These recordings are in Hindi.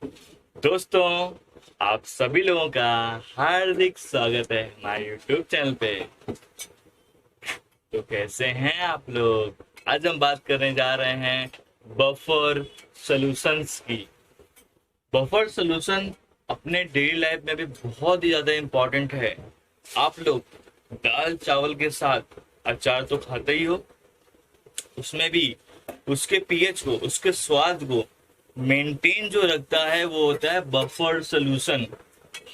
दोस्तों, आप सभी लोगों का हार्दिक स्वागत है हमारे YouTube चैनल पे। तो कैसे हैं आप लोग? आज हम बात करने जा रहे हैं बफर सॉल्यूशंस की। बफर सॉल्यूशन अपने डेली लाइफ में भी बहुत ही ज्यादा इम्पोर्टेंट है। आप लोग दाल चावल के साथ अचार तो खाते ही हो, उसमें भी उसके पीएच को, उसके स्वाद को मेंटेन जो रखता है वो होता है बफर सॉल्यूशन।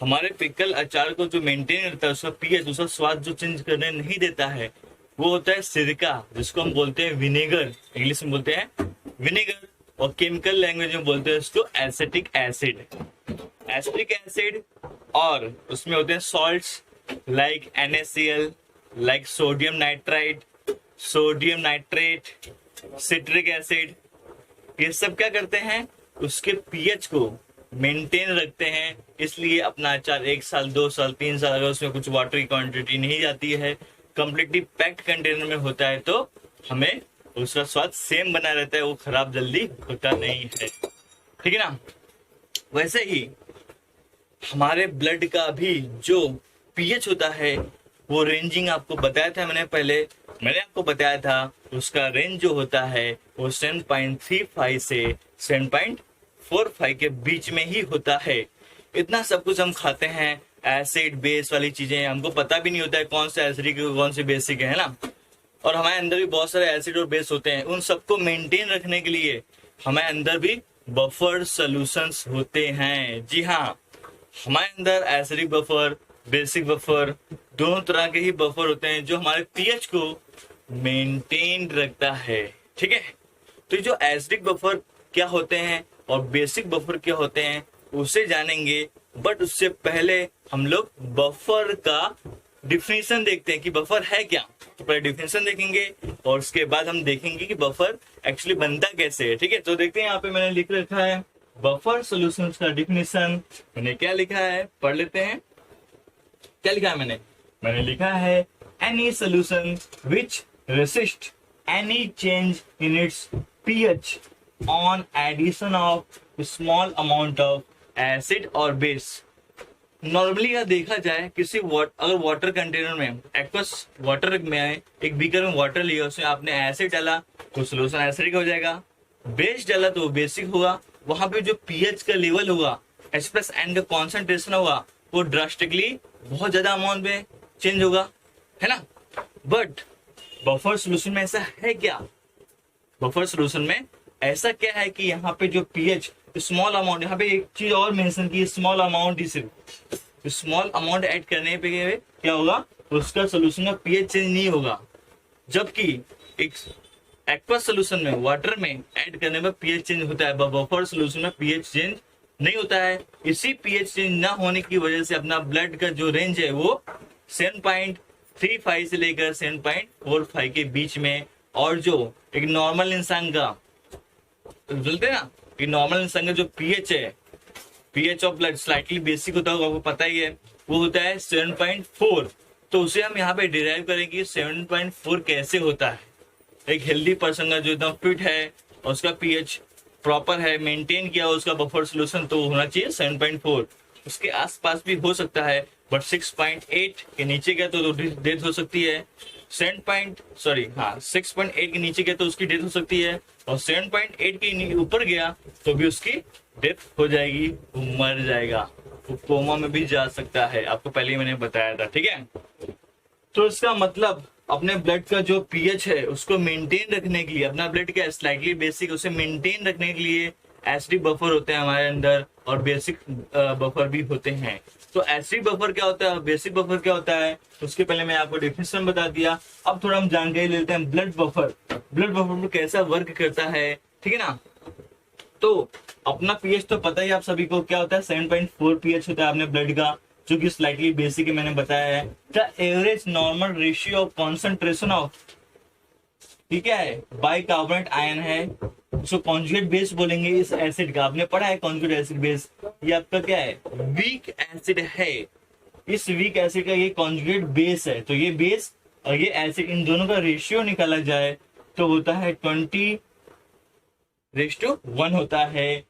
हमारे पिकल अचार को जो मेंटेन रहता है, उसका पीएच, उसका स्वाद जो चेंज करने नहीं देता है, वो होता है सिरका, जिसको हम बोलते हैं विनेगर, इंग्लिश में बोलते हैं विनेगर, और केमिकल लैंग्वेज में बोलते हैं उसको एसिटिक एसिड। एसिटिक एसिड, और उसमें होते हैं salts like NaCl, like sodium nitrite, sodium nitrate, citric acid. ये सब क्या करते हैं? उसके पीएच को मेंटेन रखते हैं। इसलिए अपना अचार 1 साल, 2 साल, 3 साल, अगर उसमें कुछ वाटर की क्वांटिटी नहीं जाती है, कंप्लीटली पैक्ड कंटेनर में होता है, तो हमें उसका स्वाद सेम बना रहता है, वो खराब जल्दी होता नहीं है। ठीक है ना? वैसे ही हमारे ब्लड का भी जो पीएच होता है, वो रेंजिंग आपको बताया था मैंने आपको बताया था, उसका रेंज जो होता है वो 7.35 से 7.45 के बीच में ही होता है। इतना सब कुछ हम खाते हैं, एसिड बेस वाली चीजें, हमको पता भी नहीं होता है कौन सा एसिडिक कौन सी बेसिक है ना। और हमारे अंदर भी बहुत सारे एसिड और बेस होते हैं, उन सबको मेंटेन रखने के लिए हमारे अंदर भी बफर सॉल्यूशंस होते हैं। जी हाँ, हमारे अंदर एसिडिक बफर, बेसिक बफर, दोनों तरह के ही बफर होते हैं जो हमारे पीएच को मेंटेन रखता है। ठीक है, तो जो एसिडिक बफर क्या होते हैं और बेसिक बफर क्या होते हैं उसे जानेंगे, बट उससे पहले हम लोग बफर का डिफिनेशन देखते हैं कि बफर है क्या। तो पहले डिफिनेशन देखेंगे और उसके बाद हम देखेंगे कि बफर एक्चुअली बनता कैसे है। ठीक है, तो देखते हैं, यहाँ पे मैंने लिख रखा है बफर सॉल्यूशंस का डिफिनेशन। मैंने क्या लिखा है, पढ़ लेते हैं। क्या लिखा है मैंने लिखा है any solution which resist any change in its pH on addition of small amount of acid और बेस। नॉर्मली अगर देखा जाए किसी अगर वाटर कंटेनर में, एक्वस वाटर में, एक बीकर में वाटर लिया, उसमें आपने एसिड डाला तो सोल्यूशन एसिडिक हो जाएगा, बेस डाला तो बेसिक होगा। वहां पे जो पीएच का लेवल होगा, H+N का कॉन्सेंट्रेशन होगा, वो ड्रास्टिकली बहुत ज्यादा अमाउंट में चेंज होगा, है ना। बट बफर सोल्यूशन में ऐसा है क्या? बफर सोल्यूशन में ऐसा क्या है कि यहाँ पे जो पीएच स्मॉल अमाउंट, यहाँ पे एक चीज और मेंशन की, स्मॉल अमाउंट ही, सिर्फ स्मॉल अमाउंट ऐड करने पे क्या होगा, उसका सोल्यूशन का पीएच चेंज नहीं होगा। जबकि एक एक्वस सोल्यूशन में, वाटर में ऐड करने में पीएच चेंज होता है, बफर सोल्यूशन में पीएच चेंज नहीं होता है। इसी पीएच चेंज ना होने की वजह से अपना ब्लड का जो रेंज है वो 7.35 से लेकर 7.45 के बीच में, और जो एक नॉर्मल इंसान का, बोलते हैं ना कि नॉर्मल इंसान का जो पीएच है, pH of blood slightly basic होता होगा, आपको पता ही है, वो होता है 7.4। तो उसे हम यहाँ पे डिराइव करेंगे 7.4 कैसे होता है। एक हेल्दी पर्सन का जो एकदम फिट है और उसका पीएच प्रॉपर है, मेंटेन किया उसका बफर सोल्यूशन, तो होना चाहिए 7.4। उसके आसपास भी हो सकता है, बट 6.8 के नीचे गया तो डेथ हो सकती है। 6.8 के नीचे गया तो उसकी डेथ हो सकती है, और 7.8 के ऊपर गया तो भी उसकी डेथ हो जाएगी, वो मर जाएगा, वो कोमा में भी जा सकता है। आपको पहले ही मैंने बताया था। ठीक है, तो इसका मतलब अपने ब्लड का जो पीएच है उसको मेंटेन रखने के लिए, अपना ब्लड का स्लाइटली बेसिक, उसे मेंटेन रखने के लिए एसिडिक बफर होते हैं हमारे अंदर, और बेसिक बफर भी होते हैं। तो एसिडिक बफर क्या होता है, बेसिक बफर क्या होता है, उसके पहले मैं आपको डेफिनेशन बता दिया। अब थोड़ा हम जानकारी लेते हैं ब्लड बफर। ब्लड बफर में कैसा वर्क करता है, ठीक है ना। तो अपना पीएच तो पता ही आप सभी को क्या होता है, 7.4 पीएच होता है अपने ब्लड का, जो कि स्लाइटली बेसिक है, मैंने बताया है। The average normal ratio of concentration of, ठीक है, बाइकार्बोनेट आयन है, उसको कॉन्जुगेट बेस बोलेंगे इस एसिड का। आपने पढ़ा है कॉन्जुगेट एसिड बेस, ये आपका क्या है, वीक एसिड है। इस वीक एसिड का ये कॉन्जुगेट बेस है। तो ये बेस और ये एसिड, इन दोनों का रेशियो निकाला जाए तो होता है 20:1 होता है।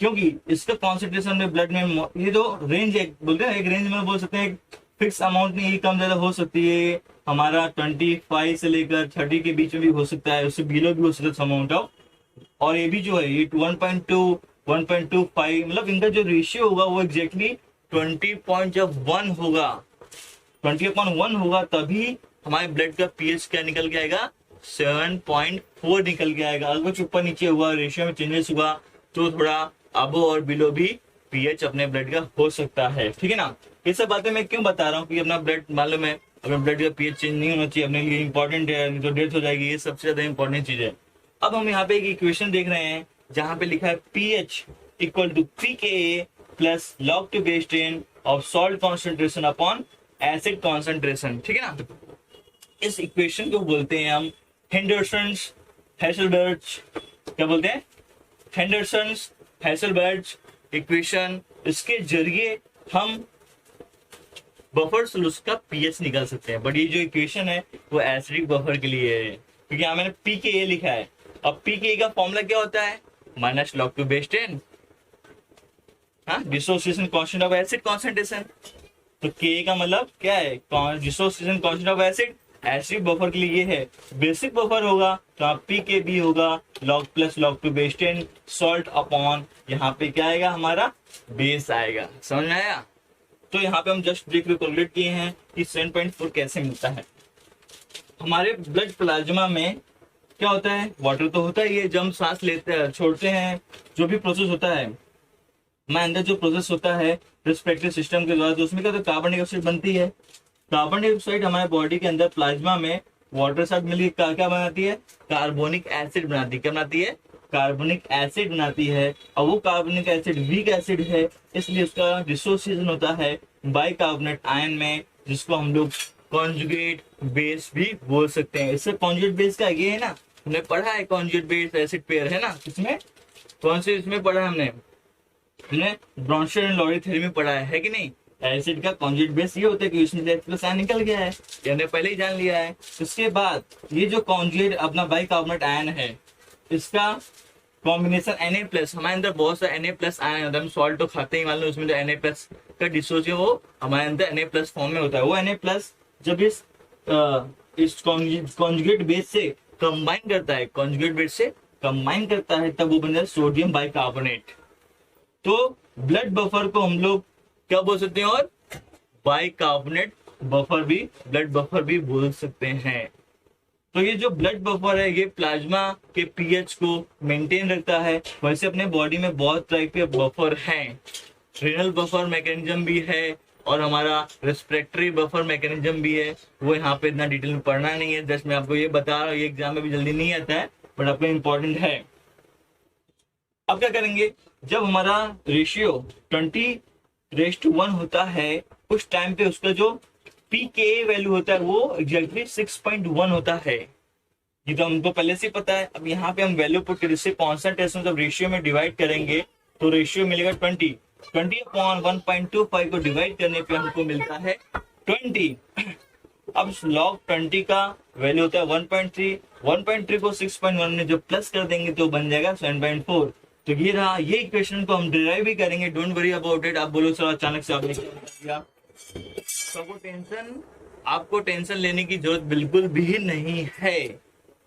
क्योंकि इसका कॉन्सेंट्रेशन में ब्लड में ये जो रेंज है बोलते हैं, एक रेंज में बोल सकते हैं, एक फिक्स अमाउंट नहीं, कम ज्यादा हो सकती है। हमारा 25 से लेकर 30 के बीच में भी हो सकता है, उससे बिलो भी हो सकता है अमाउंट ऑफ। और ये भी जो है ये 1.2 1.25 मतलब इनका जो रेशियो होगा वो एग्जैक्टली 20.1 होगा। 20.1 होगा तभी हमारे ब्लड का पीएच क्या निकल के आएगा, 7.4 निकल के आएगा। अगर कुछ ऊपर नीचे हुआ, रेशियो में चेंजेस हुआ, तो थोड़ा अबो और बिलो भी पीएच अपने ब्लड का हो सकता है। ठीक है ना। ये सब बातें मैं क्यों बता रहा हूँ कि अपना ब्लड मालूम है, अपने ब्लड का पीएच चेंज नहीं होना चाहिए, अपने लिए इंपॉर्टेंट है, नहीं तो डेथ हो जाएगी। ये सबसे ज्यादा इंपॉर्टेंट चीज है। अब हम यहाँ पे एक इक्वेशन देख रहे हैं जहां पे लिखा है pH equal to pK plus log to base 10 of salt concentration upon acid concentration. ठीक है ना। इस इक्वेशन को बोलते हैं हम हेंडरसन्स हैसेलबर्ग, क्या बोलते हैं, हेंडरसन्स हैसेलबर्ग इक्वेशन। इसके जरिए हम बफर सॉल्यूशन का पीएच निकाल सकते हैं। बट ये जो इक्वेशन है वो एसिडिक बफर के लिए है, क्योंकि यहाँ मैंने पीके लिखा है। अब पीके का फॉर्मूला क्या होता है, minus log to base 10, dissociation constant of acid concentration. तो के का मतलब क्या है, dissociation constant of acid. Acid buffer के लिए ये है। बेसिक बफर होगा तो आप पी के बी होगा log plus log to base 10 salt upon, यहाँ पे क्या आएगा हमारा बेस आएगा। समझ में आया। तो यहाँ पे हम जस्ट ब्रेक कैलकुलेट किए हैं कि 7.4 कैसे मिलता है। हमारे ब्लड प्लाज्मा में क्या होता है, वाटर तो होता ही है। जब हम सांस लेते हैं छोड़ते हैं, जो भी प्रोसेस होता है हमारे अंदर, जो प्रोसेस होता है रेस्पिरेटरी सिस्टम के द्वारा, तो उसमें क्या, तो कार्बन डाइऑक्साइड बनती है। कार्बन डाइऑक्साइड हमारे बॉडी के अंदर प्लाज्मा में वाटर साथ मिलकर क्या बनाती है, कार्बोनिक एसिड बनाती है। क्या बनाती है, कार्बोनिक एसिड बनाती है। और वो कार्बोनिक एसिड वीक एसिड है, इसलिए उसका डिसोसिएशन होता है बाइकार्बोनेट आयन में, जिसको हम लोग कॉन्जुगेट बेस भी बोल सकते हैं। इससे कॉन्जुगेट बेस का ये है ना, हमने पढ़ा है कॉन्जुगेट बेस एसिड पेयर है ना, इसमें कौन से इसमें पढ़ा है हमने ब्रॉन्शियर एंड लॉरी में पढ़ा है कि नहीं। एसिड का कॉन्जुगेट बेस ये होता है कि इसमें प्लस आयन निकल गया है, ये हमने पहले ही जान लिया है। उसके बाद ये जो कॉन्जुगेट अपना बाइकार्बोनेट आयन है, इसका कॉम्बिनेशन Na+, हमारे अंदर बहुत सा Na+ आयन होता है। हम सॉल्ट तो खाते ही मालूम, उसमें जो Na+ का डिसोसिएशन वो हमारे अंदर Na+ फॉर्म में होता है। वो Na+ जब इस कॉन्जुगेट बेस से कंबाइन करता है, कॉन्जुगेट बेस से कंबाइन करता है, तब वो बन जाता है सोडियम बाइकार्बोनेट। तो ब्लड बफर को हम लोग क्या बोल सकते हैं, और बाइकार्बोनेट बफर भी, ब्लड बफर भी बोल सकते हैं। तो ये जो ब्लड बफर है ये प्लाज्मा के पीएच को मेंटेन रखता है। वैसे अपने बॉडी में बहुत तरह के बफर हैं, रेनल बफर मैकेनिज्म भी है और हमारा रेस्पिरेटरी बफर मैकेनिज्म भी है। वो यहाँ पे इतना डिटेल में पढ़ना नहीं है, जस्ट मैं आपको ये बता रहा हूँ। ये एग्जाम में भी जल्दी नहीं आता है, बट आपको इम्पोर्टेंट है। अब क्या करेंगे, जब हमारा रेशियो 20:1 होता है, उस टाइम पे उसका जो पीके वैल्यू होता है वो एग्जैक्टली 6.1 होता है। ये तो हमको पहले से पता है। अब यहाँ पे हम वैल्यू पुट कर इससे कॉन्सेंट्रेशन जब रेशियो में डिवाइड करेंगे तो रेशियो मिलेगा 20 अपॉन 1.25 को डिवाइड करने पे हमको मिलता है 20। अब लॉग 20 का वैल्यू होता है 1.3, 1.3 को 6.1 में जब प्लस कर देंगे तो बन जाएगा 7.4। तो ये रहा, ये इक्वेशन को हम डिराइव भी करेंगे, डोंट वरी अबाउट इट। आप बोलो सर अचानक से आपने क्या किया, आपको टेंशन लेने की जरूरत बिल्कुल भी नहीं है।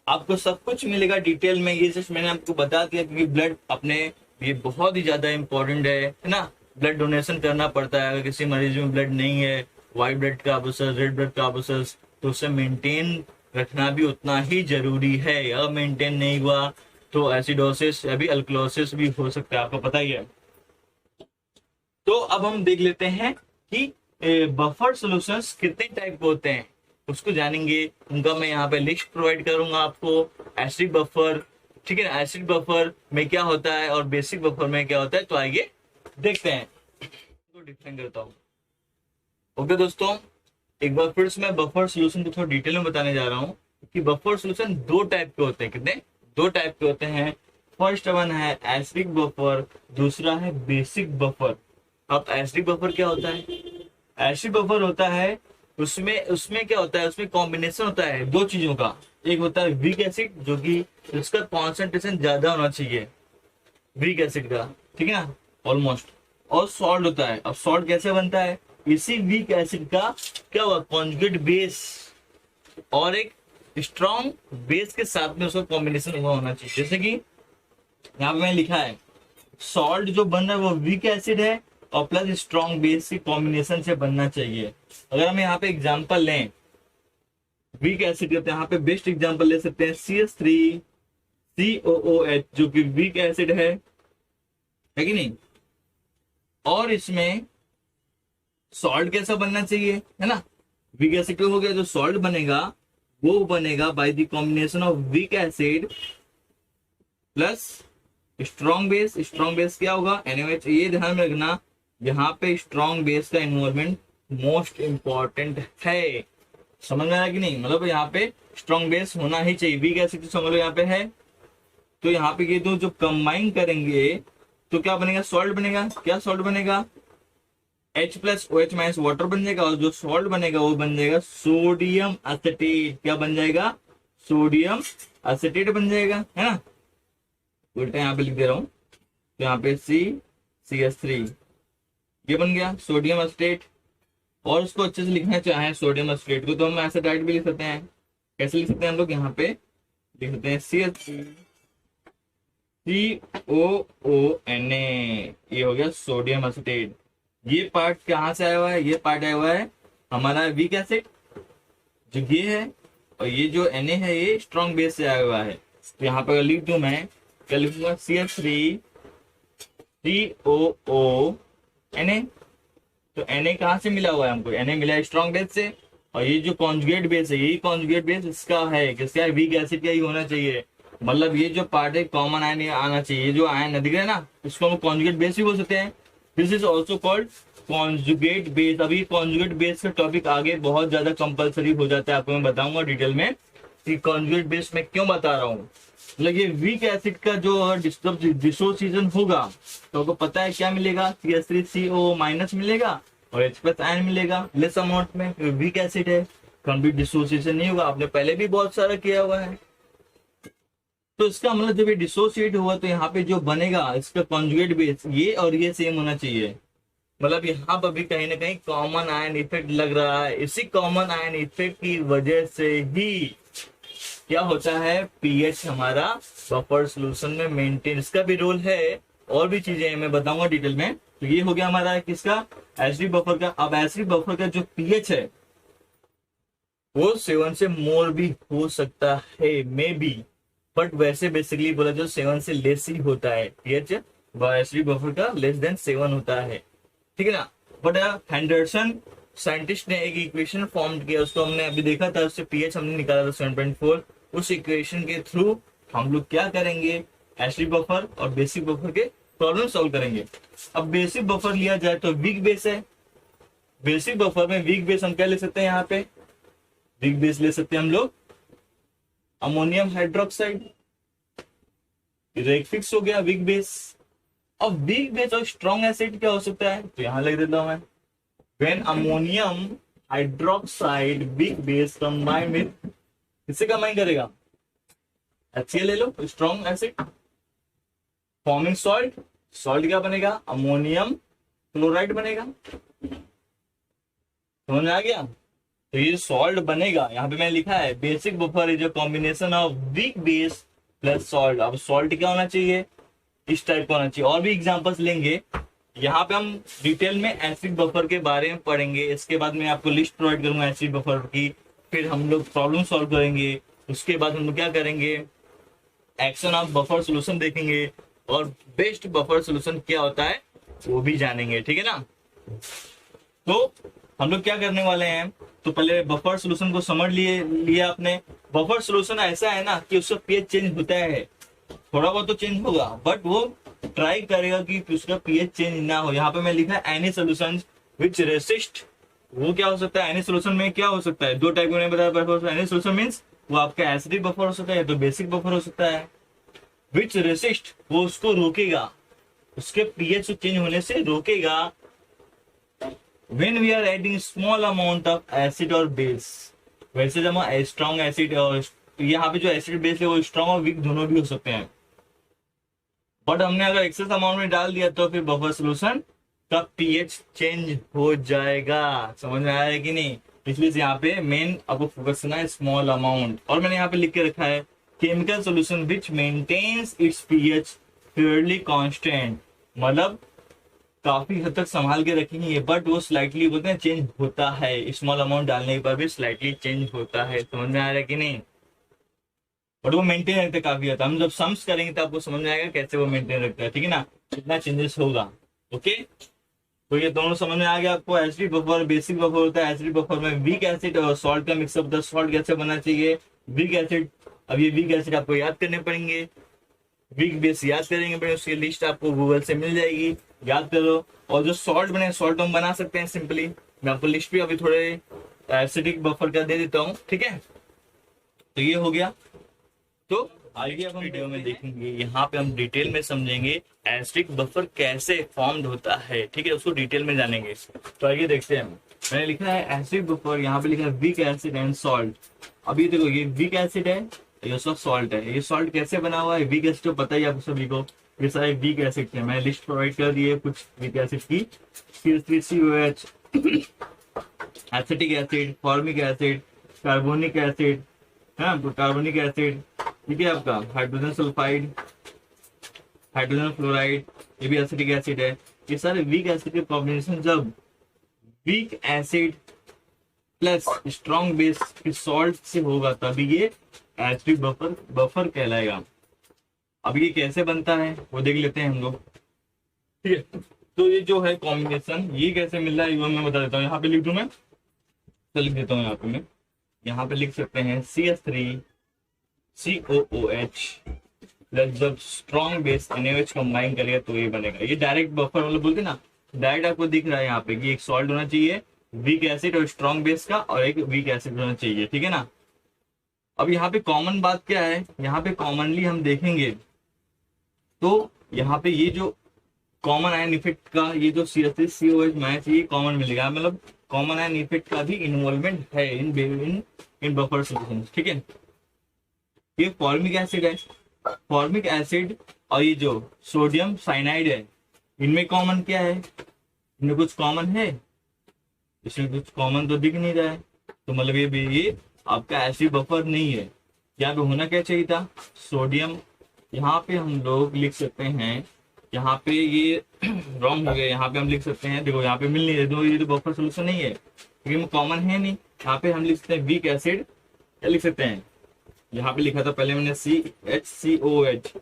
आपको सब कुछ मिलेगा डिटेल में। ये जस्ट मैंने आपको बता दिया क्योंकि ब्लड अपने ये बहुत ही ज्यादा इंपॉर्टेंट है ना। ब्लड डोनेशन करना पड़ता है। अगर किसी मरीज में ब्लड नहीं है, व्हाइट ब्लड कार्बोसस, रेड ब्लड कार्बोसस, तो उसे मेंटेन रखना भी उतना ही जरूरी है। अगर मेंटेन नहीं हुआ तो एसिडोसिस या भी अल्कलोसिस भी हो सकता है, आपको पता ही है। तो अब हम देख लेते हैं कि बफर सॉल्यूशंस कितने टाइप के होते हैं, उसको जानेंगे। उनका मैं यहाँ पे लिस्ट प्रोवाइड करूंगा आपको। एसिड बफर, ठीक है ना, एसिड बफर में क्या होता है और बेसिक बफर में क्या होता है, तो आइए देखते हैं। तो डिफाइन करता हूँ। ओके दोस्तों, एक बार फिर से मैं बफर सॉल्यूशन को थोड़ा डिटेल में बताने जा रहा हूँ कि बफर सॉल्यूशन दो टाइप के होते हैं। कितने, दो टाइप के होते हैं। फर्स्ट वन है एसिडिक बफर, दूसरा है बेसिक बफर। अब एसिडिक बफर क्या होता है, एसिड बफर होता है उसमें क्या होता है, उसमें कॉम्बिनेशन होता है दो चीजों का। एक होता है वीक एसिड, जो कि उसका कॉन्सेंट्रेशन ज्यादा होना चाहिए वीक एसिड का, ठीक है ना, ऑलमोस्ट। और सॉल्ट होता है। अब सॉल्ट कैसे बनता है, इसी वीक एसिड का क्या हुआ, कॉन्जुगेट बेस और एक स्ट्रॉन्ग बेस के साथ में उसका कॉम्बिनेशन हुआ होना चाहिए। जैसे कि यहाँ पे मैंने लिखा है सॉल्ट जो बन रहा है वो वीक एसिड है और प्लस स्ट्रॉन्ग बेस की कॉम्बिनेशन से बनना चाहिए। अगर हम यहाँ पे एग्जांपल लें वीक एसिड का, तो यहाँ पे बेस्ट एग्जांपल ले सकते हैं CH3COOH जो कि वीक एसिड है कि नहीं। और इसमें सॉल्ट कैसा बनना चाहिए, है ना, वीक एसिड हो गया, जो सॉल्ट बनेगा वो बनेगा by the combination of weak acid plus strong base. Strong base क्या होगा, NaOH। ये ध्यान में रखना, यहाँ पे स्ट्रॉन्ग बेस का इन्वॉल्वमेंट मोस्ट इंपॉर्टेंट है। समझ में आया कि नहीं, मतलब यहाँ पे स्ट्रॉन्ग बेस होना ही चाहिए। वीक एसिड तो समझ लो यहाँ पे है, तो यहाँ पे ये दो जो कंबाइन करेंगे तो क्या बनेगा, सॉल्ट बनेगा। क्या सॉल्ट बनेगा, H plus OH minus water बन जाएगा, और जो सॉल्ट बनेगा वो बन जाएगा सोडियम एसिटेट। क्या बन जाएगा, सोडियम एसिटेट बन जाएगा, है ना। उल्टा यहाँ पे लिख दे रहा हूँ, तो यहाँ पे CH3 ये बन गया सोडियम एसिटेट। और उसको अच्छे से लिखना चाहें सोडियम एसिटेट को, तो हम ऐसे डायरेक्ट भी लिख सकते हैं। कैसे लिख सकते हैं हम लोग, यहाँ पे लिख सकते हैं CH3COONA, ये हो गया सोडियम एसिटेट। ये पार्ट कहाँ से आया हुआ है, ये पार्ट आया हुआ है हमारा वीक एसिड जो ये है, और ये जो Na है ये स्ट्रॉन्ग बेस से आया हुआ है। तो यहाँ पर लिख दूं मैं, क्या लिखूंगा, CH3COONA। तो Na कहाँ से मिला हुआ है हमको, Na मिला है स्ट्रॉन्ग बेस से, और ये जो कॉन्जुगेट बेस है, यही कॉन्जुगेट बेस इसका है, किसका है, वीक एसिड का ही होना चाहिए। मतलब ये जो पार्ट है कॉमन आयन आना चाहिए। ये जो आयन दिख रहा है ना, इसको हम कॉन्जुगेट बेस भी बोल सकते हैं। This is also called conjugate base. अभी कॉन्जुगेट बेस का टॉपिक आगे बहुत ज्यादा कंपलसरी हो जाता है, आपको मैं बताऊंगा डिटेल में कि कॉन्जुगेट बेस में क्यों बता रहा हूँ। मतलब ये वीक एसिड का जो डिसोसिएशन होगा तो आपको पता है क्या मिलेगा, CH3CO माइनस मिलेगा और H प्लस आयन मिलेगा लेस अमाउंट में। वीक एसिड है, कंप्लीट डिसोसिएशन नहीं होगा, आपने पहले भी बहुत सारा किया हुआ है। तो इसका मतलब जब ये डिसोसिएट हुआ तो यहाँ पे जो बनेगा इसका कॉन्जुगेट बेस ये और ये सेम होना चाहिए। मतलब यहाँ पर भी कहीं ना कहीं कॉमन आयन इफेक्ट लग रहा है। इसी कॉमन आयन इफेक्ट की वजह से ही क्या होता है, पीएच हमारा बफर सॉल्यूशन में मेंटेन, इसका भी रोल है। और भी चीजें मैं बताऊंगा डिटेल में। तो ये हो गया हमारा किसका, एसिडिक बफर का। अब एसिडिक बफर का जो पीएच है वो 7 से मोर भी हो सकता है, मे बी, बट वैसे बेसिकली बोला जो 7 से लेस ही होता है पीएच, एसिडिक बफर का लेस देन 7 होता है, ठीक है ना। बट हेंडरसन साइंटिस्ट ने एक इक्वेशन फॉर्म किया, उसको हमने अभी देखा था, उससे पीएच हमने निकाला था 7.4। उस इक्वेशन के थ्रू हम लोग क्या करेंगे, एसिडिक बफर और बेसिक बफर के प्रॉब्लम सॉल्व करेंगे। अब बेसिक बफर लिया जाए तो वीक बेस है। बेसिक बफर में वीक बेस हम क्या ले सकते हैं, यहाँ पे वीक बेस ले सकते हैं हम लोग अमोनियम हाइड्रोक्साइड, फिक्स हो गया वीक बेस। अब वीक बेस और स्ट्रॉन्ग एसिड क्या हो सकता है, तो यहां लिख देता हूं मैं, when ammonium hydroxide weak base combine with, किससे कंबाइन करेगा, HCl ले लो, strong acid forming salt. Salt क्या बनेगा, अमोनियम क्लोराइड बनेगा। समझ में आ गया। तो ये सॉल्ट बनेगा, यहाँ पे मैंने लिखा है basic buffer is a combination of weak base plus salt. अब सॉल्ट क्या होना चाहिए, इस टाइप का होना चाहिए। और भी एग्जांपल्स लेंगे, यहाँ पे हम डिटेल में एसिड बफर के बारे में पढ़ेंगे। इसके बाद मैं आपको लिस्ट प्रोवाइड करूंगा एसिड बफर की, फिर हम लोग प्रॉब्लम सॉल्व करेंगे। उसके बाद हम लोग क्या करेंगे, एक्शन ऑफ बफर सोल्यूशन देखेंगे, और बेस्ट बफर सोल्यूशन क्या होता है वो भी जानेंगे, ठीक है ना। तो हम लोग क्या करने वाले हैं, तो पहले बफर सोल्यूशन को समझ लिया आपने। बफर सोल्यूशन ऐसा है ना कि उसका पीएच चेंज होता है, थोड़ा बहुत तो चेंज होगा, बट वो ट्राई करेगा कि उसका पीएच चेंज ना हो। यहाँ पे मैं लिखा है एनी सोल्यूशन विच रेसिस्ट, वो क्या हो सकता है, एनी सोल्यूशन में क्या हो सकता है, दो टाइप में बताया बफर। एनी सोल्यूशन मींस वो आपका एसिडिक बफर हो सकता है, तो बेसिक बफर हो सकता है। विच रेसिस्ट, वो उसको रोकेगा, उसके पीएच चेंज होने से रोकेगा। When we are adding small amount of acid और base, वैसे जब हम स्ट्रॉन्ग एसिड और यहाँ पे जो एसिड बेस है वो स्ट्रॉन्ग और वीक दोनों भी हो सकते हैं। बट हमने अगर एक्सेस अमाउंट में डाल दिया तो फिर बफर सोल्यूशन का पीएच चेंज हो जाएगा। समझ में आया है कि नहीं? इसलिए यहाँ पे मेन आपको फोकस करना है स्मॉल अमाउंट। और मैंने यहाँ पे लिख के रखा है chemical solution which maintains its pH fairly constant, मतलब काफी हद तक संभाल के रखेंगे ये, बट वो स्लाइटली बोलते हैं चेंज होता है, स्मॉल अमाउंट डालने के बाद भी स्लाइटली चेंज होता है। समझ में आ रहा है कि नहीं? बट वो मेंटेन रखते हैं काफी हद तक। हम जब सम्स करेंगे तो आपको समझ में आएगा कैसे वो मेंटेन रखता है, ठीक है ना, कितना चेंजेस होगा। ओके, तो ये दोनों समझ में आ गया आपको। एसिडिक बफर, बेसिक बफर होता है। एसिडिक बफर में वीक एसिड और सॉल्ट का मिक्सअप होता है। सॉल्ट कैसे बनना चाहिए? Weak acid. अब ये वीक एसिड आपको याद करने पड़ेंगे, वीक बेस याद करेंगे पड़े, उसकी लिस्ट आपको गूगल से मिल जाएगी, याद करो। और जो सॉल्ट बने, सॉल्ट हम बना सकते हैं सिंपली। मैं आपको लिस्ट भी अभी थोड़े एसिडिक बफर का दे देता हूँ, ठीक है। तो ये हो गया। तो आगे अब हम वीडियो में देखेंगे, यहाँ पे हम डिटेल में समझेंगे एसिडिक बफर कैसे फॉर्म्ड होता है, ठीक है, उसको डिटेल में जानेंगे। तो आइए देखते हैं। मैंने लिखा है एसिडिक बफर, यहाँ पे लिखा है वीक एसिड एंड सॉल्ट। अभी देखो ये वीक एसिड है, ये सब सॉल्ट है। ये सॉल्ट कैसे बना हुआ है? वीक एसिड तो पता ही आपको सभी को, ये सारे वीक एसिड है। मैंने लिस्ट प्रोवाइड कर दी है कुछ वीक एसिड की। CH3COH, acetic acid, formic acid, carbonic acid, है तो कार्बोनिक एसिड, ठीक है, आपका हाइड्रोजन सल्फाइड, हाइड्रोजन फ्लोराइड, ये भी एसिटिक एसिड है। ये सारे वीक एसिड के कॉम्बिनेशन जब weak acid plus strong base की सॉल्ट से होगा तभी ये एसिडिक बफर कहलाएगा। अब ये कैसे बनता है वो देख लेते हैं हम लोग, ठीक है। तो ये जो है कॉम्बिनेशन, ये कैसे मिल रहा है वो मैं बता देता हूँ। यहाँ पे लिख दूं मैं, तो लिख देता हूँ यहाँ पे मैं। यहाँ पे लिख सकते हैं CH3COOH प्लस जब स्ट्रॉन्ग बेस NaOH कंबाइन करेगा तो ये बनेगा। ये डायरेक्ट बफर मतलब बोलते ना, डायरेक्ट आपको दिख रहा है यहाँ पे कि एक सॉल्ट होना चाहिए वीक एसिड और स्ट्रॉन्ग बेस का, और एक वीक एसिड होना चाहिए, ठीक है ना। अब यहाँ पे कॉमन बात क्या है? यहाँ पे कॉमनली हम देखेंगे तो यहाँ पे ये जो कॉमन आयन इफेक्ट का ये जो CH3COH मैच ये कॉमन मिलेगा, मतलब कॉमन आयन इफेक्ट का भी इन्वॉल्वमेंट है इन बफर सोल्यूशन, ठीक है। ये फॉर्मिक एसिड है, फॉर्मिक एसिड और ये जो सोडियम साइनाइड है, इनमें कॉमन क्या है? इनमें कुछ कॉमन है? इसमें कुछ कॉमन तो दिख नहीं रहा है, तो मतलब ये आपका एसिड बफर नहीं है। यहाँ पे होना क्या चाहिए था? सोडियम। यहाँ पे हम लोग लिख सकते हैं, यहाँ पे ये रॉन्ग हो गया, यहाँ पे हम लिख सकते हैं, देखो यहाँ पे मिल नहीं रहे, ये तो बफर सोल्यूशन नहीं है क्योंकि कॉमन है नहीं। यहाँ पे हम लिख सकते हैं वीक एसिड, क्या लिख सकते हैं? यहाँ पे लिखा था पहले मैंने CHCOH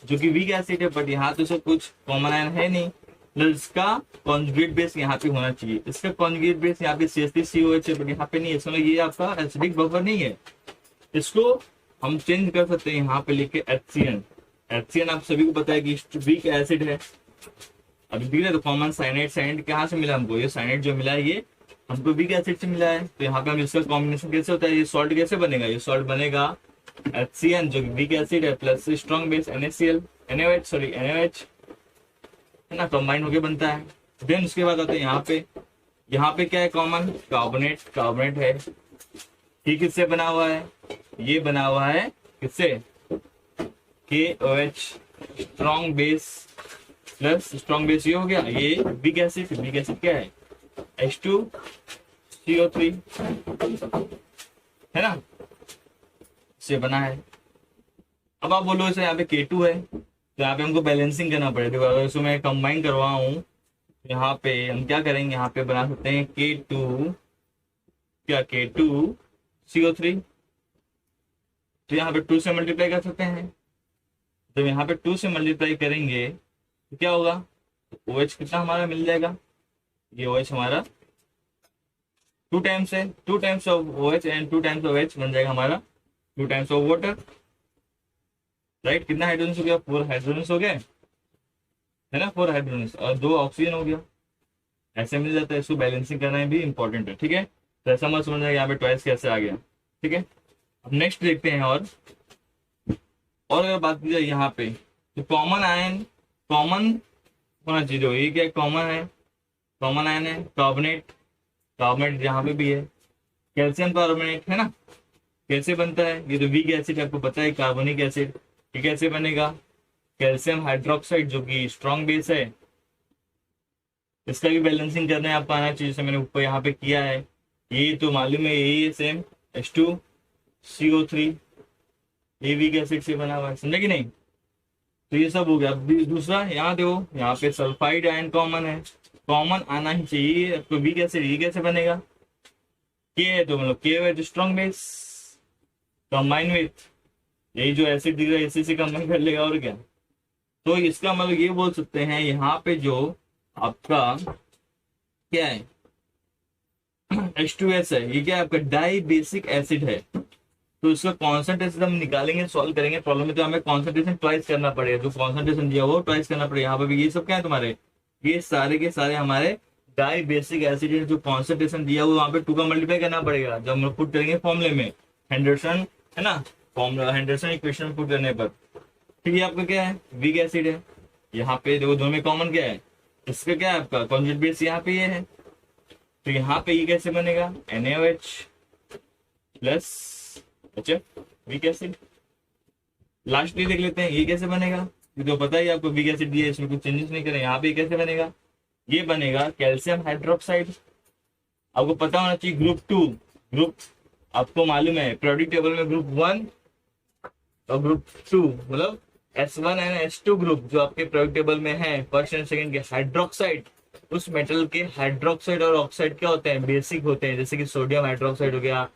जो कि वीक एसिड है, बट यहाँ तो सब कुछ कॉमन आयन है नहीं, मतलब इसका कॉन्जुगेट बेस यहाँ पे होना चाहिए। इसका कॉन्जुगेट बेस यहाँ पे CH3COH है, बट यहाँ पे नहीं है, समझ ये आपका एसिडिक बफर नहीं है। इसको हम चेंज कर सकते हैं, यहाँ पे लिख के HCN। HCN आप सभी को पता है कि वीक एसिड है। अभी दिख रहा है तो कॉमन साइनाइड, साइनाइड कहाँ से मिला हमको? ये साइनाइड जो मिला है ये हमको वीक एसिड से मिला है। तो यहाँ पे हम इसका कॉम्बिनेशन कैसे होता है? ये सॉल्ट कैसे बनेगा? ये सॉल्ट बनेगा HCN जो वीक एसिड है प्लस स्ट्रॉन्ग बेस NaOH है ना, कंबाइन होके बनता है। देन उसके बाद आते हैं यहाँ पे क्या है कॉमन? कार्बोनेट है। ये किससे बना हुआ है? ये बना हुआ है किससे? KOH strong base plus strong base ये हो गया, ये वीक एसिड क्या है? H2CO3 है ना, से बना है। अब आप बोलो इसे यहाँ पे K2 है, तो यहाँ पे हमको बैलेंसिंग करना पड़ेगा। देखो अगर इसको मैं कंबाइन करवाऊं यहाँ पे हम क्या करेंगे? यहाँ पे बना सकते हैं K2CO3, तो यहाँ पे 2 से मल्टीप्लाई कर सकते हैं। जब यहाँ पे 2 से मल्टीप्लाई करेंगे तो क्या होगा? तो OH कितना हमारा मिल जाएगा? ये OH हमारा 2 टाइम्स है, 2 times of OH and 2 times of H बन जाएगा हमारा 2 टाइम्स ऑफ वाटर, राइट। कितना हाइड्रोजन हो गया? 4 हाइड्रोजन हो गए, है ना, 4 हाइड्रोजन और 2 ऑक्सीजन हो गया। ऐसे मिल जाता है। इसको बैलेंसिंग करना भी इंपॉर्टेंट है, ठीक है। तो ऐसा मत समझना यहाँ पे ट्वाइस कैसे आ गया, ठीक है। अब नेक्स्ट देखते हैं। और अगर बात की जाए यहाँ पे तो कॉमन आयन कॉमन होना चाहिए। ये क्या कॉमन है? कॉमन आयन है कार्बोनेट यहाँ पे भी है, कैल्शियम कार्बोनेट है ना। कैसे बनता है? ये तो वीक एसिड आपको पता है, कार्बोनिक एसिड। ये कैसे बनेगा? कैल्शियम हाइड्रोक्साइड जो कि स्ट्रॉन्ग बेस है, इसका भी बैलेंसिंग करना है आपको आना चाहिए, जैसे मैंने ऊपर यहाँ पे किया है। ये तो मालूम है, यही है सेम H2CO3, ये वीक एसिड से बना हुआ है, समझे कि नहीं। तो ये सब हो गया। अब दूसरा यहाँ देखो, यहाँ पे सल्फाइड आयन कॉमन है, कॉमन आना ही चाहिए। तो वीक एसिड ये कैसे बनेगा, के है तो मतलब के with strong base combine with, यही जो एसिड दिख रहा है इसी से कंबाइन कर लेगा, और क्या। तो इसका मतलब ये बोल सकते हैं यहाँ पे जो आपका क्या है H2S है, ये क्या है आपका डाई बेसिक एसिड है। तो इसका कॉन्सेंट्रेशन हम निकालेंगे, सॉल्व करेंगे प्रॉब्लम में, तो हमें कॉन्सेंट्रेशन ट्वाइस करना पड़ेगा, जो कॉन्सेंट्रेशन दिया वो ट्वाइस करना पड़ेगा। यहाँ पे भी ये सब क्या है तुम्हारे, ये सारे के सारे हमारे डाई बेसिक एसिड है, जो कॉन्सेंट्रेशन दिया हुआ वहाँ पे 2 का मल्टीप्लाई करना पड़ेगा जब हम पुट करेंगे फॉर्मूले में, हेंडरसन है ना, फॉर्मूला हेंडरसन इक्वेशन पुट करने पर। ठीक है, आपका क्या है वीक एसिड है। यहाँ पे देखो दोनों में कॉमन क्या है, इसका क्या है आपका कॉन्जुगेट बेस यहाँ पे ये है, तो यहाँ पे ये कैसे बनेगा NaOH plus HF weak acid. Last में देख लेते हैं ये कैसे बनेगा, ये तो पता ही आपको वीक एसिड दिया है, इसमें कुछ चेंजेस नहीं करें। यहाँ पे कैसे बनेगा, ये बनेगा कैल्शियम हाइड्रोक्साइड। आपको पता होना चाहिए ग्रुप 2, ग्रुप आपको मालूम है पीरियोडिक टेबल में ग्रुप 1 और ग्रुप 2 मतलब S1 एंड S2 ग्रुप जो आपके पीरियोडिक टेबल में है फर्स्ट एंड सेकंड के, हाइड्रोक्साइड उस मेटल के हाइड्रोक्साइड और ऑक्साइड क्या होते हैं, बेसिक होते हैं, जैसे कि सोडियम हाइड्रोक्साइड हो गया,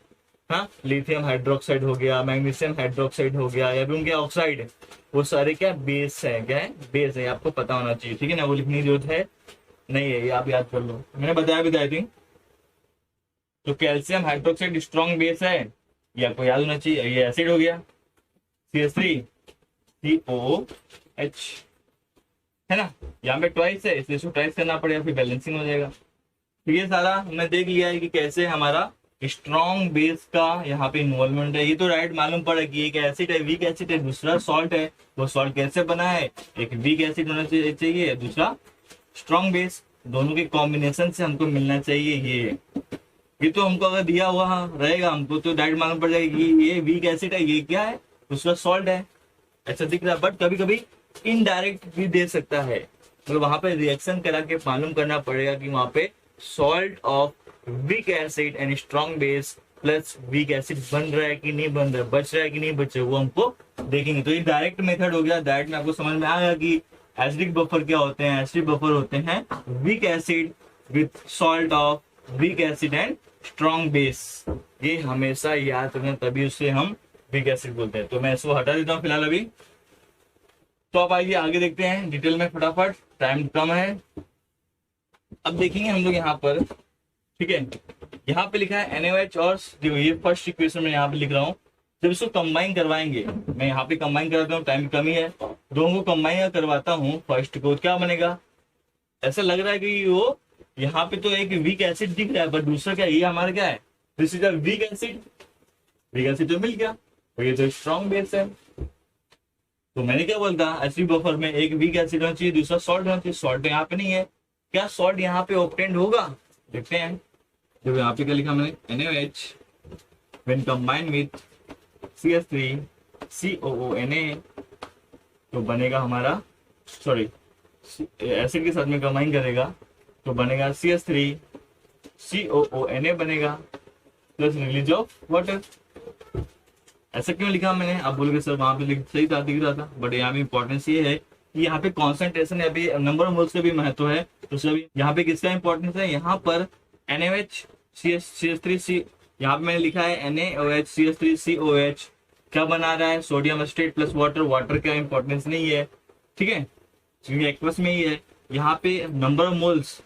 हाँ लिथियम हाइड्रोक्साइड हो गया, मैग्नीशियम हाइड्रोक्साइड हो गया, या फिर उनके ऑक्साइड है, वो सारे क्या बेस है, क्या है बेस है, आपको पता होना चाहिए। ठीक है ना, वो लिखने की जरूरत है नहीं है, ये आप याद कर लो, मैंने बताया भी था आई थिंक। तो कैल्शियम हाइड्रोक्साइड स्ट्रॉन्ग बेस है, ये आपको याद होना चाहिए। ये एसिड हो गया CH3COOH है ना, यहाँ पे ट्वाइस है इसलिए इसको ट्वाइस करना पड़ेगा, फिर बैलेंसिंग हो जाएगा। तो ये सारा हमने देख लिया है कि कैसे हमारा स्ट्रॉन्ग बेस का यहाँ पे इन्वॉल्वमेंट है। ये तो राइट मालूम पड़ा कि एक एसिड है वीक एसिड है, दूसरा सॉल्ट है। वो सॉल्ट कैसे बना है, एक वीक एसिड होना चाहिए, दूसरा स्ट्रॉन्ग बेस, दोनों के कॉम्बिनेशन से हमको मिलना चाहिए। ये तो हमको अगर दिया हुआ रहेगा हमको तो डायरेक्ट मालूम पड़ जाएगा कि ये वीक एसिड है, ये क्या है दूसरा सॉल्ट है, ऐसा दिख रहा है। बट कभी कभी इनडायरेक्ट भी दे सकता है, मतलब वहां पे रिएक्शन करा के मालूम करना पड़ेगा कि वहां पे salt of week acid and strong base plus weak acid बन रहा है कि नहीं बन रहा है, बच रहा है कि नहीं बच रहा है, वो हमको देखेंगे। तो ये डायरेक्ट मेथड हो गया, डायरेक्ट में आपको समझ में आएगा कि एसिडिक बफर क्या होते हैं। एसिडिक बफर होते हैं weak acid with salt of week acid and strong base, ये हमेशा याद रखना, तभी उससे हम वीक एसिड बोलते हैं। तो मैं इसको हटा देता हूँ फिलहाल अभी। तो अब आइए आगे देखते हैं डिटेल में फटाफट, टाइम कम है। अब देखेंगे हम लोग यहाँ पर, ठीक है, यहाँ पे लिखा है NaOH और ये फर्स्ट इक्वेशन में यहाँ पे लिख रहा हूँ। जब इसको कंबाइन करवाएंगे, मैं यहाँ पे कंबाइन कराता हूँ, टाइम कमी है, दोनों को कंबाइन करवाता हूँ, फर्स्ट को क्या बनेगा, ऐसा लग रहा है कि वो यहाँ पे तो एक वीक एसिड दिख रहा है, पर दूसरा क्या, ये हमारा क्या है, this is a weak acid, week acid तो मिल गया, तो ये तो स्ट्रॉन्ग बेस है। तो मैंने क्या बोलता, एसिड बफर में एक वीक एसिड होना चाहिए, दूसरा सॉल्ट होना चाहिए, सॉल्ट यहाँ पे नहीं है। क्या सॉल्ट यहाँ पे ऑब्टेंड होगा, देखते हैं। जब यहाँ पे क्या लिखा मैंने, NaOH when combined with CH3COONA, तो बनेगा हमारा, सॉरी एसिड के साथ में कंबाइन करेगा तो बनेगा CH3COONA बनेगा प्लस रिलीज ऑफ वाटर। ऐसा क्यों लिखा मैंने, आप बोलोगे सर वहां पे सही था, दिख रहा था, बट यहाँ पे इंपॉर्टेंस ये है कि यहाँ पे कॉन्सेंट्रेशन है, अभी नंबर ऑफ मोल्स का भी महत्व है। तो सभी यहाँ पे किसका इंपॉर्टेंस है, यहाँ पर NaOH CH3C, यहाँ पे मैंने लिखा है NaOH CH3COH, क्या बना रहा है, sodium acetate plus water, water का इंपॉर्टेंस नहीं है, ठीक है, क्योंकि एक्वस में ही है। यहाँ पे नंबर ऑफ मोल्स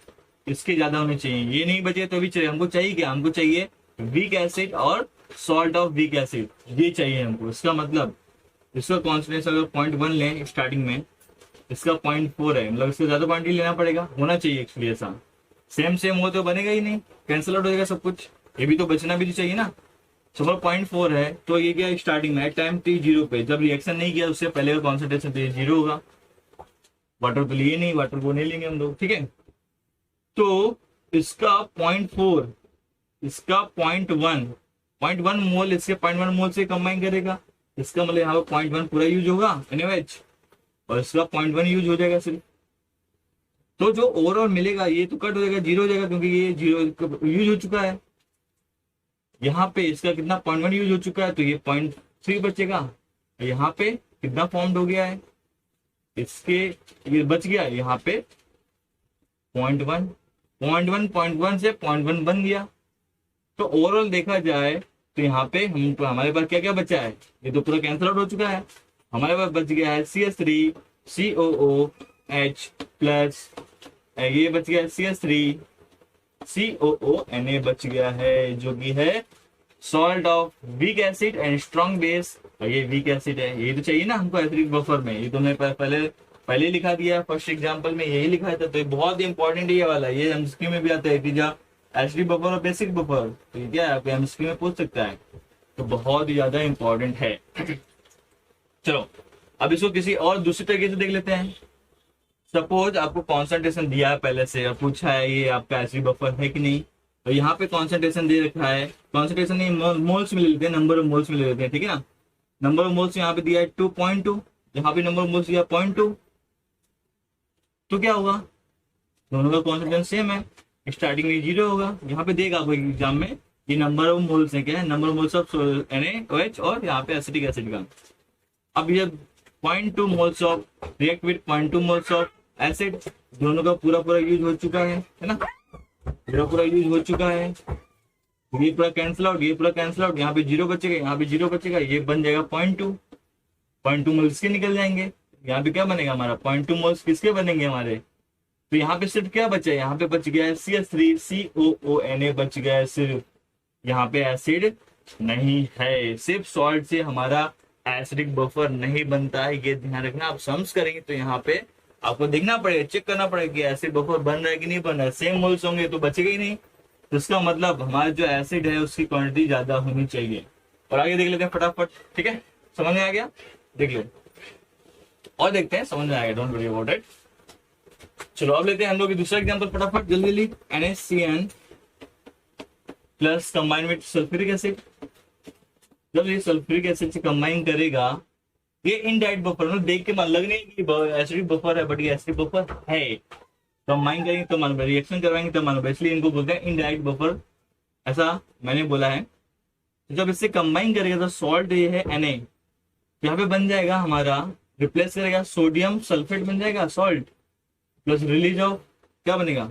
इसके ज्यादा होने चाहिए, ये नहीं बचे तो भी चाहिए, हमको चाहिए क्या, हमको चाहिए वीक एसिड और सॉल्ट ऑफ वीक एसिड, ये चाहिए हमको। इसका मतलब इसका कॉन्सेंट्रेशन अगर 0.1 लें स्टार्टिंग में, इसका 0.4 है, मतलब इसका ज्यादा क्वांटिटी लेना पड़ेगा, होना चाहिए एक्चुअली ऐसा। सेम हो तो बनेगा ही नहीं, कैंसिल आउट हो जाएगा सब कुछ, ये भी तो बचना भी तो चाहिए ना। सुपर 0.4 है तो ये क्या स्टार्टिंग में टाइम T0 पे जब रिएक्शन नहीं किया उससे पहले का कॉन्सेंट्रेशन तो ये 0 होगा। वाटर तो लिए नहीं, वाटर को नहीं लेंगे हम लोग, ठीक है। तो इसका 0.4, इसका 0.1 मोल इसके 0.1 मोल से कंबाइन करेगा, इसका मतलब यहाँ पर 0.1 पूरा यूज होगा NaOH, और इसका 0.1 यूज हो जाएगा सिर्फ। तो जो ओवरऑल मिलेगा ये तो कट हो जाएगा, जीरो हो जाएगा, क्योंकि ये जीरो यूज हो चुका है। यहाँ पे इसका कितना 0.1 यूज हो चुका है, तो ये 0.3 बचेगा। यहाँ पे कितना फॉर्म्ड हो गया है, इसके ये बच गया यहाँ पे 0.1, 0.1 से 0.1 बन गया। तो ओवरऑल देखा जाए तो यहाँ पे हमारे पास क्या क्या बचा है, ये तो पूरा कैंसिल आउट हो चुका है। हमारे पास बच गया है CH3 COOH प्लस, ये बच गया है CH3 COO Na बच गया है, जो कि है salt of week acid and strong base. ये वीक एसिड है, ये तो चाहिए ना हमको एसिडिक बफर में, ये तुमने पहले लिखा दिया फर्स्ट एग्जांपल में, यही लिखा था। तो ये बहुत ही इंपॉर्टेंट ये वाला, ये एमसीक्यू में भी आता है कि जब एसिडिक बफर और बेसिक बफर, तो ये क्या है एमसीक्यू में पूछ सकता है, तो बहुत ही ज्यादा इंपॉर्टेंट है। चलो अब इसको किसी और दूसरी तरीके से देख लेते हैं। सपोज आपको कॉन्सेंट्रेशन दिया है पहले से और पूछा है ये आपका एसिडिक बफर है कि नहीं, तो यहाँ पे कॉन्सेंट्रेशन दे रखा है, कॉन्सेंट्रेशन नहीं मोल्स में ले लेते हैं, नंबर ऑफ मोल्स में ले लेते हैं, ठीक है ना। नंबर ऑफ मोल्स यहाँ पे दिया है 2.2, यहाँ पे नंबर ऑफ मोल्स दिया 0.2, तो क्या होगा, दोनों का कॉन्सेंट्रेशन सेम है, स्टार्टिंग में जीरो होगा। यहाँ पे देगा आपको एग्जाम में ये नंबर ऑफ मोल्स है, क्या है number of moles of NaOH और यहाँ पे एसिटिक एसिड का। अब ये 0.2 moles of react with 0.2 moles of acid, दोनों का पूरा यूज हो चुका है ना, पूरा यूज हो चुका है। ये पूरा कैंसिल आउट, ये पूरा कैंसिल आउट, यहाँ पे जीरो बचेगा, यहाँ पे जीरो बचेगा, ये बन जाएगा 0.2 मोल्स के निकल जाएंगे। यहाँ पे क्या बनेगा हमारा 0.2 मोल्स किसके बनेंगे हमारे, तो यहाँ पे सिर्फ क्या बचा है, यहाँ पे बच गया है CH3 COONA बच गया है सिर्फ, यहाँ पे एसिड नहीं है। सिर्फ सॉल्ट से हमारा एसिडिक बफर नहीं बनता है, ये ध्यान रखना। आप सम्स करेंगे तो यहाँ पे आपको देखना पड़ेगा, चेक करना पड़ेगा कि एसिड बफर बन रहा है कि नहीं बन रहा है। सेम मोल्स होंगे तो बचेगा ही नहीं, तो इसका मतलब हमारा जो एसिड है उसकी क्वांटिटी ज्यादा होनी चाहिए। और आगे देख लेते हैं फटाफट, ठीक है, समझ में आ गया, देख लो और देखते हैं, समझ में आ गया, डोंट वरी अबाउट इट। चलो अब लेते हैं हम लोग दूसरा एग्जांपल फटाफट जल्दी NaCN plus combine with sulphuric acid. जब ये सल्फ्यूरिक एसिड से कंबाइन करेगा, ये इनडायरेक्ट बफर में देख के मन लग नहीं कि एसिडिक बफर है, बट ये एसिडिक बफर है। कंबाइन करेंगे तो मान रिएक्शन करवाएंगे तो मान, इसलिए इनको बोलते हैं इनडायरेक्ट बफर, ऐसा मैंने बोला है। तो जब इससे कंबाइन करेगा तो सॉल्ट ये है Na, यहाँ पे बन जाएगा हमारा, रिप्लेस करेगा सोडियम सल्फेट बन जाएगा सॉल्ट, प्लस रिलीज ऑफ क्या बनेगा,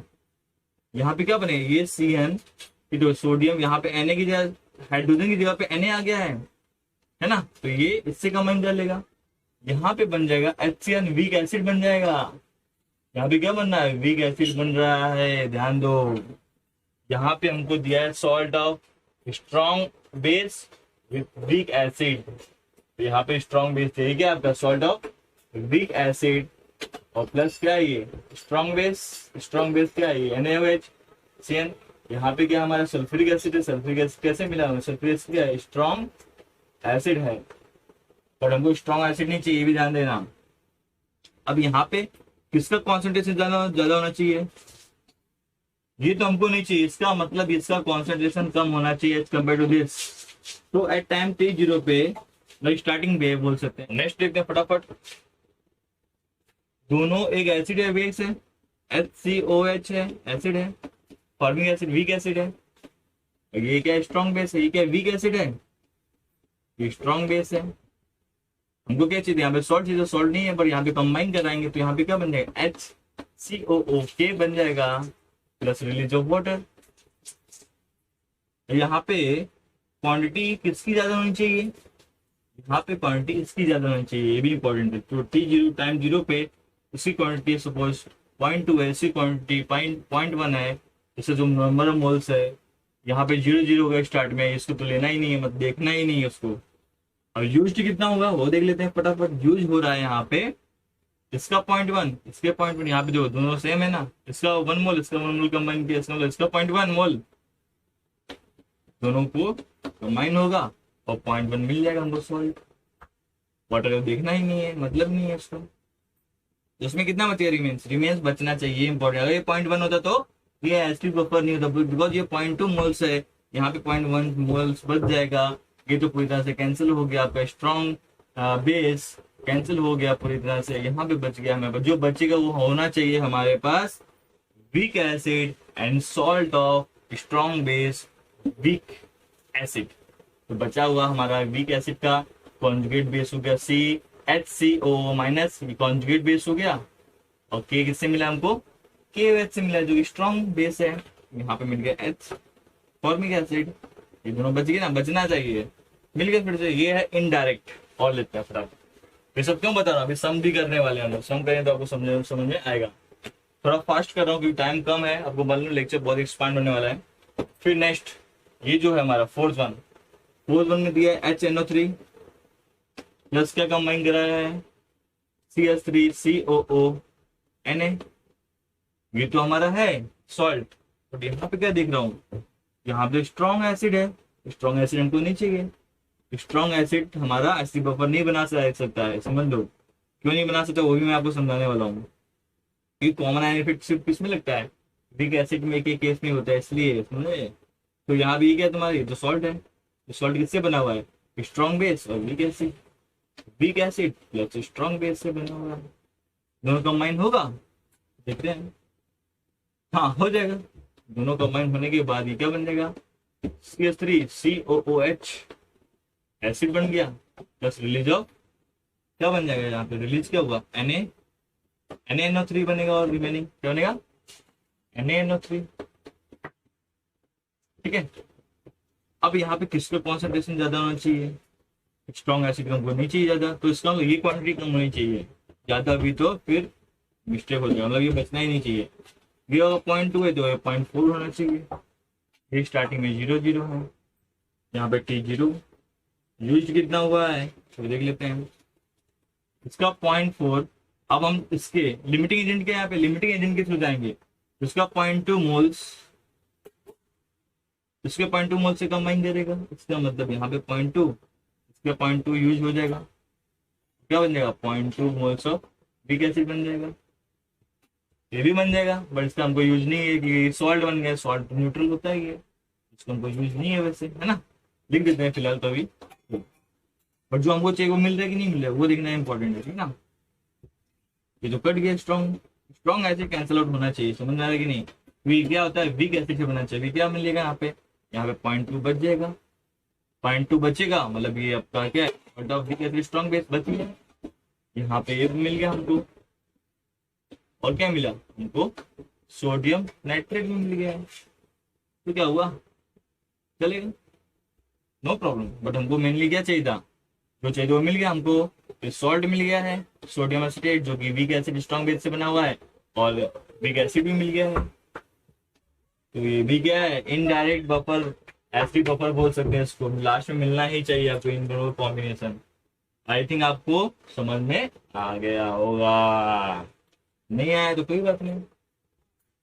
यहाँ पे क्या बनेगा ये CN, तो सोडियम यहाँ पे Na की जगह, हाइड्रोजन की जगह पे Na आ गया है ना, तो ये इससे कंबाइन कर लेगा, यहाँ पे बन जाएगा HCN वीक एसिड बन जाएगा। यहाँ पे क्या बन रहा है, वीक एसिड बन रहा है, ध्यान दो। यहाँ पे हमको दिया है salt of strong base with weak acid, तो यहाँ पे स्ट्रॉन्ग बेस चाहिए क्या आपका, सॉल्ट ऑफ वीक एसिड और प्लस क्या है ये स्ट्रॉन्ग बेस क्या है ये NaOH CN। यहाँ पे क्या हमारा सल्फ्यूरिक एसिड है, सल्फ्यूरिक एसिड कैसे मिला हमें, सल्फ्यूरिक एसिड क्या है, स्ट्रॉन्ग एसिड है, पर हमको स्ट्रॉन्ग एसिड नहीं चाहिए, ये भी ध्यान देना। अब यहाँ पे किसका कॉन्सेंट्रेशन ज्यादा होना चाहिए, ये तो हमको नहीं चाहिए, इसका मतलब इसका कॉन्सेंट्रेशन कम होना चाहिए एज कम्पेयर टू दिस। तो एट टाइम T0 पे स्टार्टिंग पे बोल सकते हैं। नेक्स्ट देखते हैं फटाफट, दोनों एक एसिड है बेस है, HCOH है एसिड है, फॉर्मिक एसिड वीक एसिड है, ये क्या स्ट्रॉन्ग बेस है, ये क्या वीक एसिड है, ये स्ट्रॉन्ग बेस है। हमको क्या चाहिए, यहाँ पे सॉल्ट चाहिए, सॉल्ट नहीं है, पर यहाँ पे कंबाइन कराएंगे तो यहाँ पे क्या बन जाएगा HCOOK बन जाएगा, प्लस रिलीज ऑफ वाटर। यहाँ पे क्वांटिटी किसकी ज्यादा होनी चाहिए, यहाँ पे क्वांटिटी इसकी ज्यादा होनी चाहिए, ये भी इंपॉर्टेंट है। तो T0 टाइम 0 पे इसकी क्वांटिटी सपोज 0.2 है, इसकी क्वांटिटी 0.1 है, इससे जो नंबर ऑफ मोल्स है यहाँ पे 0 होगा स्टार्ट में, इसको तो लेना ही नहीं है, मतलब देखना ही नहीं है उसको। अब यूज कितना होगा वो देख लेते हैं फटाफट। यूज हो रहा है यहाँ पे इसका 0.1, इसके 0.1, यहाँ पे जो दोनों सेम है ना, इसका 1 मोल, इसका 1 मोल कंबाइन किया, इसका 0.1 मोल, दोनों को कंबाइन होगा और 0.1 मिल जाएगा हमको सॉल्ट। वाटर को देखना ही नहीं है, मतलब नहीं है उसको। इसमें कितना बचेगा, रिमेन्स बचना चाहिए, इंपॉर्टेंट। अगर ये 0.1 होता तो ये एसिडिक बफर नहीं होता, बिकॉज ये 0.2 मोल्स है, यहाँ पे 0.1 मोल्स बच जाएगा, ये तो पूरी तरह से कैंसिल हो गया आपका स्ट्रॉन्ग बेस कैंसिल हो गया पूरी तरह से, यहाँ पे बच गया हमें, जो बचेगा वो होना चाहिए हमारे पास weak acid and salt of strong base weak acid. तो बचा हुआ हमारा वीक एसिड का कॉन्जुगेट बेस हो गया CHCO माइनस, कॉन्जुगेट बेस हो गया, और के किससे मिला हमको, KOH से मिला जो स्ट्रॉन्ग बेस है, यहाँ पे मिल गया H फॉर्मिक एसिड। ये दोनों बच गए ना, बचना चाहिए, मिल गया फिर से। ये है इनडायरेक्ट, और लेते हैं फटाफट। ये सब क्यों बता रहा हूँ, अभी सम भी करने वाले हैं हम लोग, सम करें तो आपको समझ में आएगा। थोड़ा फास्ट कर रहा हूँ क्योंकि टाइम कम है, आपको मालूम लेक्चर बहुत एक्सपांड होने वाला है। फिर नेक्स्ट ये जो है हमारा फोर्थ वन में दिया है HNO3 प्लस क्या कंबाइन कराया है CH3COO Na। ये तो हमारा है सॉल्ट, बट यहाँ पे क्या देख रहा हूँ, यहाँ पे स्ट्रॉन्ग एसिड है, स्ट्रॉन्ग एसिड हमको नहीं चाहिए। स्ट्रॉन्ग एसिड हमारा एसिड बफर नहीं बना सकता है, समझ लो क्यों नहीं बना सकता, वो भी मैं आपको समझाने वाला हूँ। ये कॉमन आयन इफेक्ट सिर्फ किसमें लगता है, वीक एसिड में एक केस में होता है, इसलिए समझे। तो यहाँ भी क्या तुम्हारी जो सॉल्ट है, सॉल्ट किससे बना हुआ है, स्ट्रॉन्ग बेस और weak acid, weak acid plus strong base से बना हुआ है, दोनों कंबाइन होगा, देखते हैं। हाँ हो जाएगा, दोनों कंबाइन होने के बाद ये क्या बन जाएगा CH3COOH एसिड बन गया, प्लस रिलीज ऑफ क्या बन जाएगा, यहाँ पे रिलीज क्या होगा NaNO3 बनेगा, और रिमेनिंग क्या बनेगा NaNO3। ठीक है, अब यहाँ पे किसका कॉन्सेंट्रेशन ज्यादा होना चाहिए, स्ट्रॉन्ग एसिड कम नहीं चाहिए ज्यादा, तो इसका ये क्वांटिटी कम होनी चाहिए, ज्यादा भी तो फिर मिस्टेक हो जाएगा, मतलब ये बचना ही नहीं चाहिए। ये होगा 0.2 है तो 0.4 होना चाहिए। ये स्टार्टिंग में 0 है, यहाँ पे T0 यूज कितना हुआ है तो देख लेते हैं, इसका 0.4। अब हम इसके लिमिटिंग एजेंट के यहाँ पे लिमिटिंग एजेंट के थ्रू जाएंगे, इसका 0.2 मोल्स, इसके 0.2 मोल से कंबाइन करेगा, इसका मतलब यहाँ पे 0.2, इसका 0.2 यूज हो जाएगा, क्या बन जाएगा 0.2 मोल्स ऑफ वीक एसिड बन जाएगा। ये भी बन जाएगा, बट इसका हमको यूज नहीं है कि सॉल्ट बन गया, सॉल्ट न्यूट्रल होता है ये, इसको हमको यूज नहीं है वैसे, है ना, लिख देते हैं फिलहाल तो अभी। बट जो हमको चाहिए वो मिल रहा है कि नहीं मिल रहा है वो देखना इंपॉर्टेंट है, ठीक ना। ये जो कट गया स्ट्रॉन्ग एसिड कैंसिल आउट होना चाहिए, समझ में आ रहा है कि नहीं। वीक क्या होता है, वीक एसिड से बनना चाहिए, क्या मिलेगा यहाँ पे 0.2 बच जाएगा, 0.2 बचेगा, मतलब ये आपका क्या है वीक एसिड स्ट्रॉन्ग बेस बच गया, यहाँ पे ये मिल गया हमको, और क्या मिला हमको सोडियम नाइट्रेट भी मिल गया है, तो क्या हुआ चलेगा, नो प्रॉब्लम। बट हमको मेनली क्या चाहिए था, जो चाहिए वो मिल गया हमको, सॉल्ट मिल गया है सोडियम एसिटेट जो कि वीक एसिड स्ट्रॉन्ग बेस से बना हुआ है, और वीक एसिड भी मिल गया है, तो ये भी क्या है इनडायरेक्ट बफर, एसिड बफर बोल सकते हैं इसको, लास्ट में मिलना ही चाहिए आपको इन दोनों कॉम्बिनेशन। आई थिंक आपको समझ में आ गया होगा, नहीं आया तो कोई बात नहीं,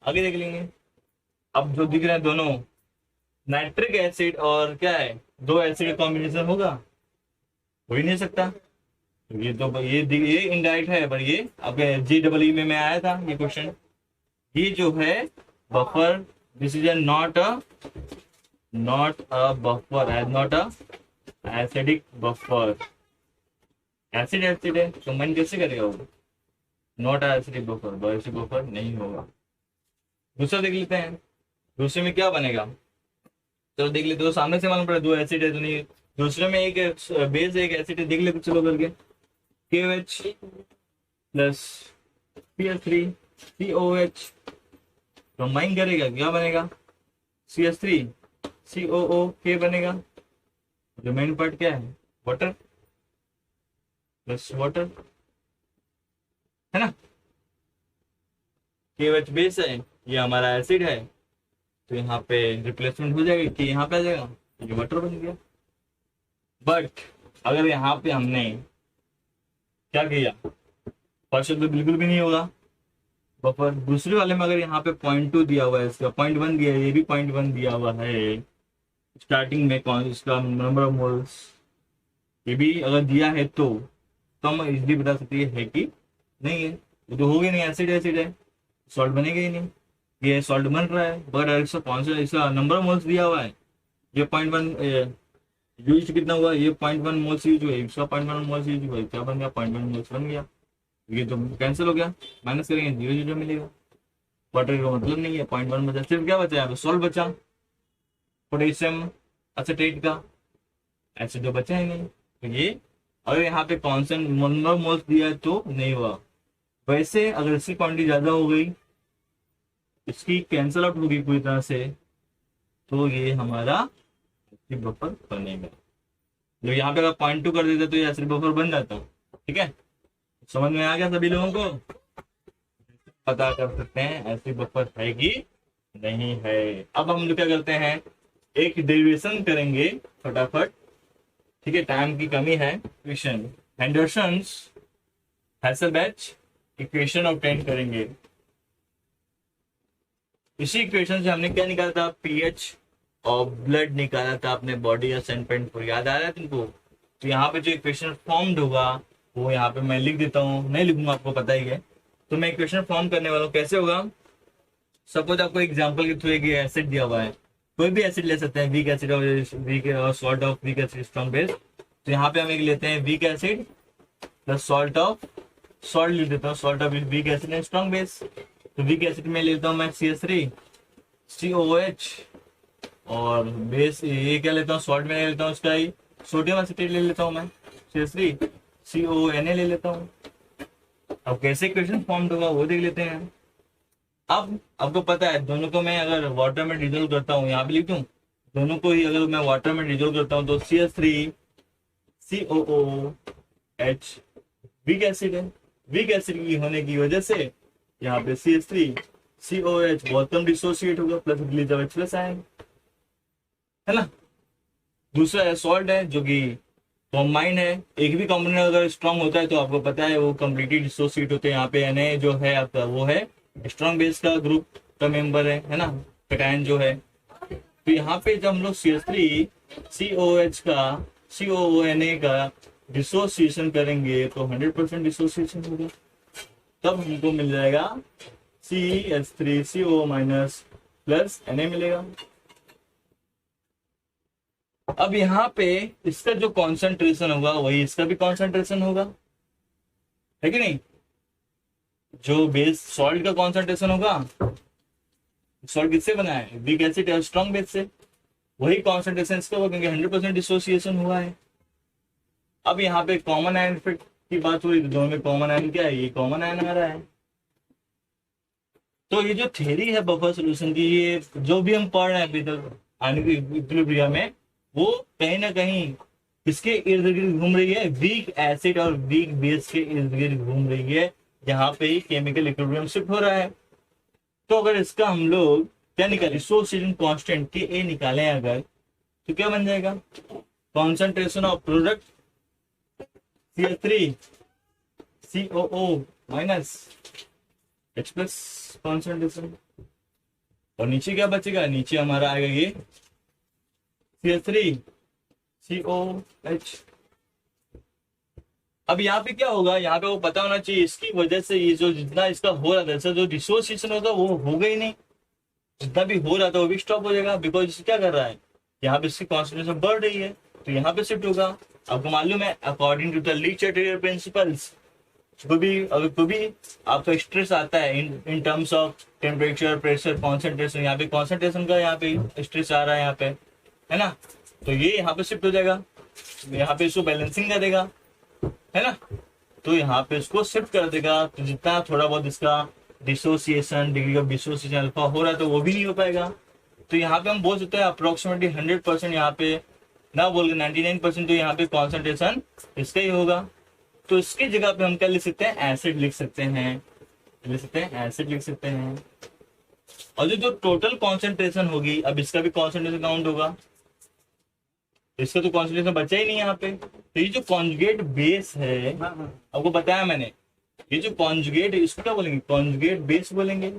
आगे देख लेंगे। अब जो दिख रहे हैं दोनों नाइट्रिक एसिड और क्या है, दो एसिड का कॉम्बिनेशन होगा, हो ही नहीं सकता। ये तो ये इनडायरेक्ट है, पर ये आपके JEE में आया था ये क्वेश्चन। ये जो है buffer, this is not a buffer, as not a acidic buffer, acid acid है तो मन कैसे करेगा वो, not acidic buffer, acid buffer नहीं होगा। दूसरा देख लेते हैं, दूसरे में क्या बनेगा, चलो देख लेते हो, सामने से मालूम पड़ा दो एसिड है तो नहीं, दूसरे में एक बेस एक एसिड है, देख लेते चलो करके, KOH प्लस CH3COH कंबाइन करेगा क्या बनेगा CH3COO बनेगा, जो मेन पार्ट क्या है वाटर प्लस वाटर, है ना। KOH बेस है, ये हमारा एसिड है, तो यहाँ पे रिप्लेसमेंट हो जाएगा कि यहाँ पे आ जाएगा, ये वाटर बन गया। बट अगर यहाँ पे हमने क्या किया, फर्स्ट तो बिल्कुल भी नहीं होगा बफर, दूसरे वाले में अगर यहाँ पे 0.2 दिया हुआ है, इसका 0.1 दिया है, ये भी 0.1 दिया हुआ है स्टार्टिंग में, कौन इसका नंबर ऑफ मोल्स ये भी अगर दिया है तो हम इजली बता सकते है कि नहीं है, वो तो हो गया नहीं, एसिड एसिड है, सॉल्ट बनेगा ही नहीं, ये सॉल्ट बन रहा है, बट इसका कौन सा इसका नंबर ऑफ मोल्स दिया हुआ है, ये 0.1 यूज कितना हुआ, ये 0.1 मोल्स यूज हुआ, इसका 0.1 मोल्स यूज हुआ, क्या बन गया 0.1 मोल्स बन गया। ये तो कैंसिल हो गया, माइनस करेंगे 0 0 मिलेगा। वाटर का मतलब नहीं है, 0.1 बचा, सिर्फ क्या बचा यहाँ पे सॉल्ट बचा, पोटेशियम एसिटेट का, एसिड तो बचा ही नहीं। तो ये अगर यहाँ पे कॉन्सेंट नंबर मोल्स दिया है तो नहीं हुआ। वैसे अगर इसकी क्वांटिटी ज्यादा हो गई, इसकी कैंसल आउट होगी पूरी तरह से, तो ये हमारा एसिड बफर बनेगा। जो यहाँ पे अगर 0.2 कर देते तो ये एसिड बफर बन जाता। ठीक है, समझ में आ गया सभी लोगों को। पता कर सकते हैं एसिड बफर है कि नहीं है। अब हम लोग क्या करते हैं, एक डेरिवेशन करेंगे फटाफट। ठीक है, टाइम की कमी है। इक्वेशन हेंडरसन्स हैसेलबैच इक्वेशन ऑब्टेन करेंगे। इसी इक्वेशन से हमने क्या निकाला था, पीएच और ब्लड निकाला था अपने बॉडी या सेंट को, याद आ रहा है तुमको। तो यहाँ पे जो इक्वेशन फॉर्म्ड होगा वो यहाँ पे मैं लिख देता हूँ, नहीं लिखूंगा आपको पता ही है। तो मैं इक्वेशन फॉर्म करने वाला हूँ, कैसे होगा। सपोज आपको एग्जांपल के थ्रू एक एसिड दिया हुआ है, कोई भी एसिड ले सकते हैं, वीक एसिड और वीक और salt of weak acid strong base. तो यहाँ पे हम एक लेते हैं weak acid plus salt of, salt लिख देता हूँ, salt of week acid and strong base. तो वीक एसिड में लेता हूँ मैं CH3 COOH, और बेस ये क्या लेता हूँ, सॉल्ट में लेता हूँ उसका ही सोडियम एसिटेट ले लेता हूँ मैं, CH3 CONA ले लेता हूँ। अब कैसे इक्वेशन फॉर्म होगा वो देख लेते हैं। अब आपको पता है दोनों को मैं अगर वाटर में डिजोल्व करता हूँ, यहाँ पे लिख दूं, दोनों को ही अगर मैं वाटर में डिजोल्व करता हूँ तो CH3 COOH वीक एसिड है। वीक एसिड की होने की वजह से यहाँ पे CH3 COOH बहुत कम डिसोसिएट होगा, plus release of H plus आएगा, है ना। दूसरा है सॉल्ट है जो कि कॉम्बाइंड है। एक भी कंपोनेंट अगर स्ट्रांग होता है तो आपको पता है वो कंप्लीटली डिसोसिएट होते हैं। यहाँ पे Na जो है आपका वो है स्ट्रांग बेस का ग्रुप का मेंबर है ना, कैटायन जो है। तो यहाँ पे जब हम लोग CH3 COOH का COONA का डिसोसिएशन करेंगे तो 100% डिसोसिएशन होगा, तब हमको मिल जाएगा CH3CO माइनस प्लस Na मिलेगा। अब यहाँ पे इसका जो कॉन्सेंट्रेशन होगा वही इसका भी कॉन्सेंट्रेशन होगा, है कि नहीं। जो बेस सॉल्ट का कॉन्सेंट्रेशन होगा, सॉल्ट किससे बना है, वीक एसिड और स्ट्रॉन्ग बेस से, वही कॉन्सेंट्रेशन इसका होगा क्योंकि 100% डिसोसिएशन हुआ है। अब यहाँ पे कॉमन आयन इफेक्ट की बात हो रही है, दोनों में कॉमन आयन क्या है, ये कॉमन आयन आ रहा है। तो ये जो थ्योरी है बफर सॉल्यूशन की, ये जो भी हम पढ़ रहे हैं अभी तक इक्विलिब्रियम में, वो कहीं ना कहीं किसके इर्द गिर्द घूम रही है, वीक एसिड और वीक बेस के इर्द गिर्द घूम रही है, जहां पे केमिकल इक्विलिब्रियम शिफ्ट हो रहा है। तो अगर इसका हम लोग क्या निकाले, डिसोसिएशन कांस्टेंट Ka निकालें अगर, तो क्या बन जाएगा, concentration of product CH3 COO minus H plus concentration, और नीचे क्या बचेगा, नीचे हमारा आएगा ये CH3 COH। अब यहाँ पे क्या होगा, यहाँ पे वो पता होना चाहिए, इसकी वजह से ये जो जितना इसका हो रहा था, जैसे जो डिसोसिएशन होता वो होगा ही नहीं, जितना भी हो रहा था वो भी स्टॉप हो जाएगा, बिकॉज इसे क्या कर रहा है, यहाँ पे इसकी कॉन्सेंट्रेशन बढ़ रही है तो यहाँ पे शिफ्ट होगा। आपको मालूम है according to the Le Chatelier principles, कोई भी आपका स्ट्रेस आता है in terms of temperature, pressure, concentration, यहाँ पे कॉन्सेंट्रेशन का यहाँ पे स्ट्रेस आ रहा है यहाँ पे, है ना, तो ये यहाँ पे शिफ्ट हो जाएगा, यहाँ पे इसको बैलेंसिंग करेगा, है ना, तो यहाँ पे इसको शिफ्ट कर देगा। तो जितना थोड़ा बहुत इसका dissociation, degree of dissociation alpha हो रहा है तो वो भी नहीं हो पाएगा। तो यहाँ पे हम बोल सकते हैं अप्रोक्सीमेटली 100% यहाँ पे ना बोल के 99% तो यहाँ पे कॉन्सेंट्रेशन इसका ही होगा। तो इसकी जगह पे हम क्या लिख सकते हैं, एसिड लिख सकते हैं, एसिड लिख सकते हैं। और जो टोटल कॉन्सेंट्रेशन होगी, अब इसका भी कॉन्सेंट्रेशन काउंट होगा, इसका तो कॉन्सेंट्रेशन बचा ही नहीं यहाँ पे। तो ये जो कॉन्जुगेट बेस है, आपको बताया मैंने, ये जो कॉन्जुगेट है इसको क्या बोलेंगे, कॉन्जुगेट बेस बोलेंगे।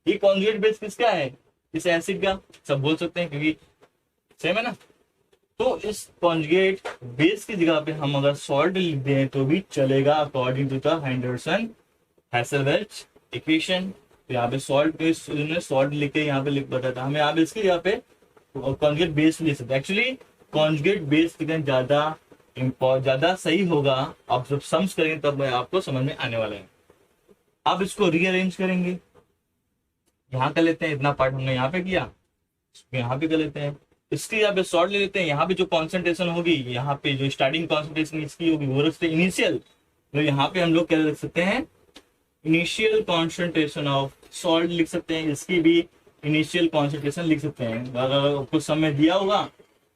ये कॉन्जुगेट बेस किसका है, इस एसिड का, सब बोल सकते हैं क्योंकि सेम है ना। तो इस कॉन्जुगेट बेस की जगह पे हम अगर सॉल्ट लिख दें तो भी चलेगा according to the Henderson Hasselbalch equation. तो यहाँ पे सॉल्ट लिख के यहाँ पे लिख बताया था हमें, यहाँ पे इसकी जगह पे कॉन्जुगेट बेस ले सकते हैं। एक्चुअली कॉन्जुगेट बेस कितना ज्यादा सही होगा, आप जब सम्स करेंगे तब आपको समझ में आने वाला है। अब इसको रीअरेंज करेंगे, यहाँ कर लेते हैं, इतना पार्ट हमने यहाँ पे किया, इसको यहाँ पे कर लेते हैं, इसकी यहाँ पे शॉर्ट ले लेते हैं। यहाँ पे जो कॉन्सेंट्रेशन होगी, यहाँ पे जो स्टार्टिंग कॉन्सेंट्रेशन इसकी होगी वो रखते हैं इनिशियल, तो यहाँ पे हम लोग क्या लिख सकते हैं, इनिशियल कॉन्सेंट्रेशन ऑफ सॉल्ट लिख सकते हैं, इसकी भी इनिशियल कॉन्सेंट्रेशन लिख सकते हैं। अगर कुछ समय दिया होगा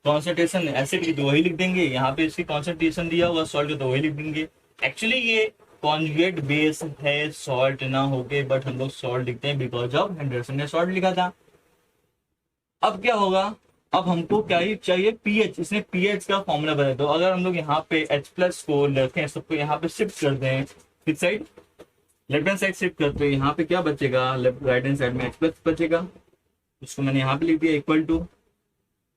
कॉन्सेंट्रेशन एसिड की तो वही लिख देंगे, यहाँ पे इसकी कॉन्सेंट्रेशन दिया होगा सॉल्ट का तो वही लिख देंगे। एक्चुअली ये कॉन्जुगेट बेस है सॉल्ट ना होके, बट हम लोग सॉल्ट लिखते हैं बिकॉज ऑफ हेंडरसन ने सॉल्ट लिखा था। अब क्या होगा, अब हमको क्या ही चाहिए, पीएच। इसने पीएच का फॉर्मूला बनाया, तो अगर हम लोग यहाँ पे H+ को रखें, सबको यहाँ पे शिफ्ट कर दें, किस side, left hand side shift करते हैं, यहाँ पे क्या बचेगा, लेफ्ट राइट हैंड साइड में H+ बचेगा, उसको मैंने यहाँ पे लिख दिया इक्वल टू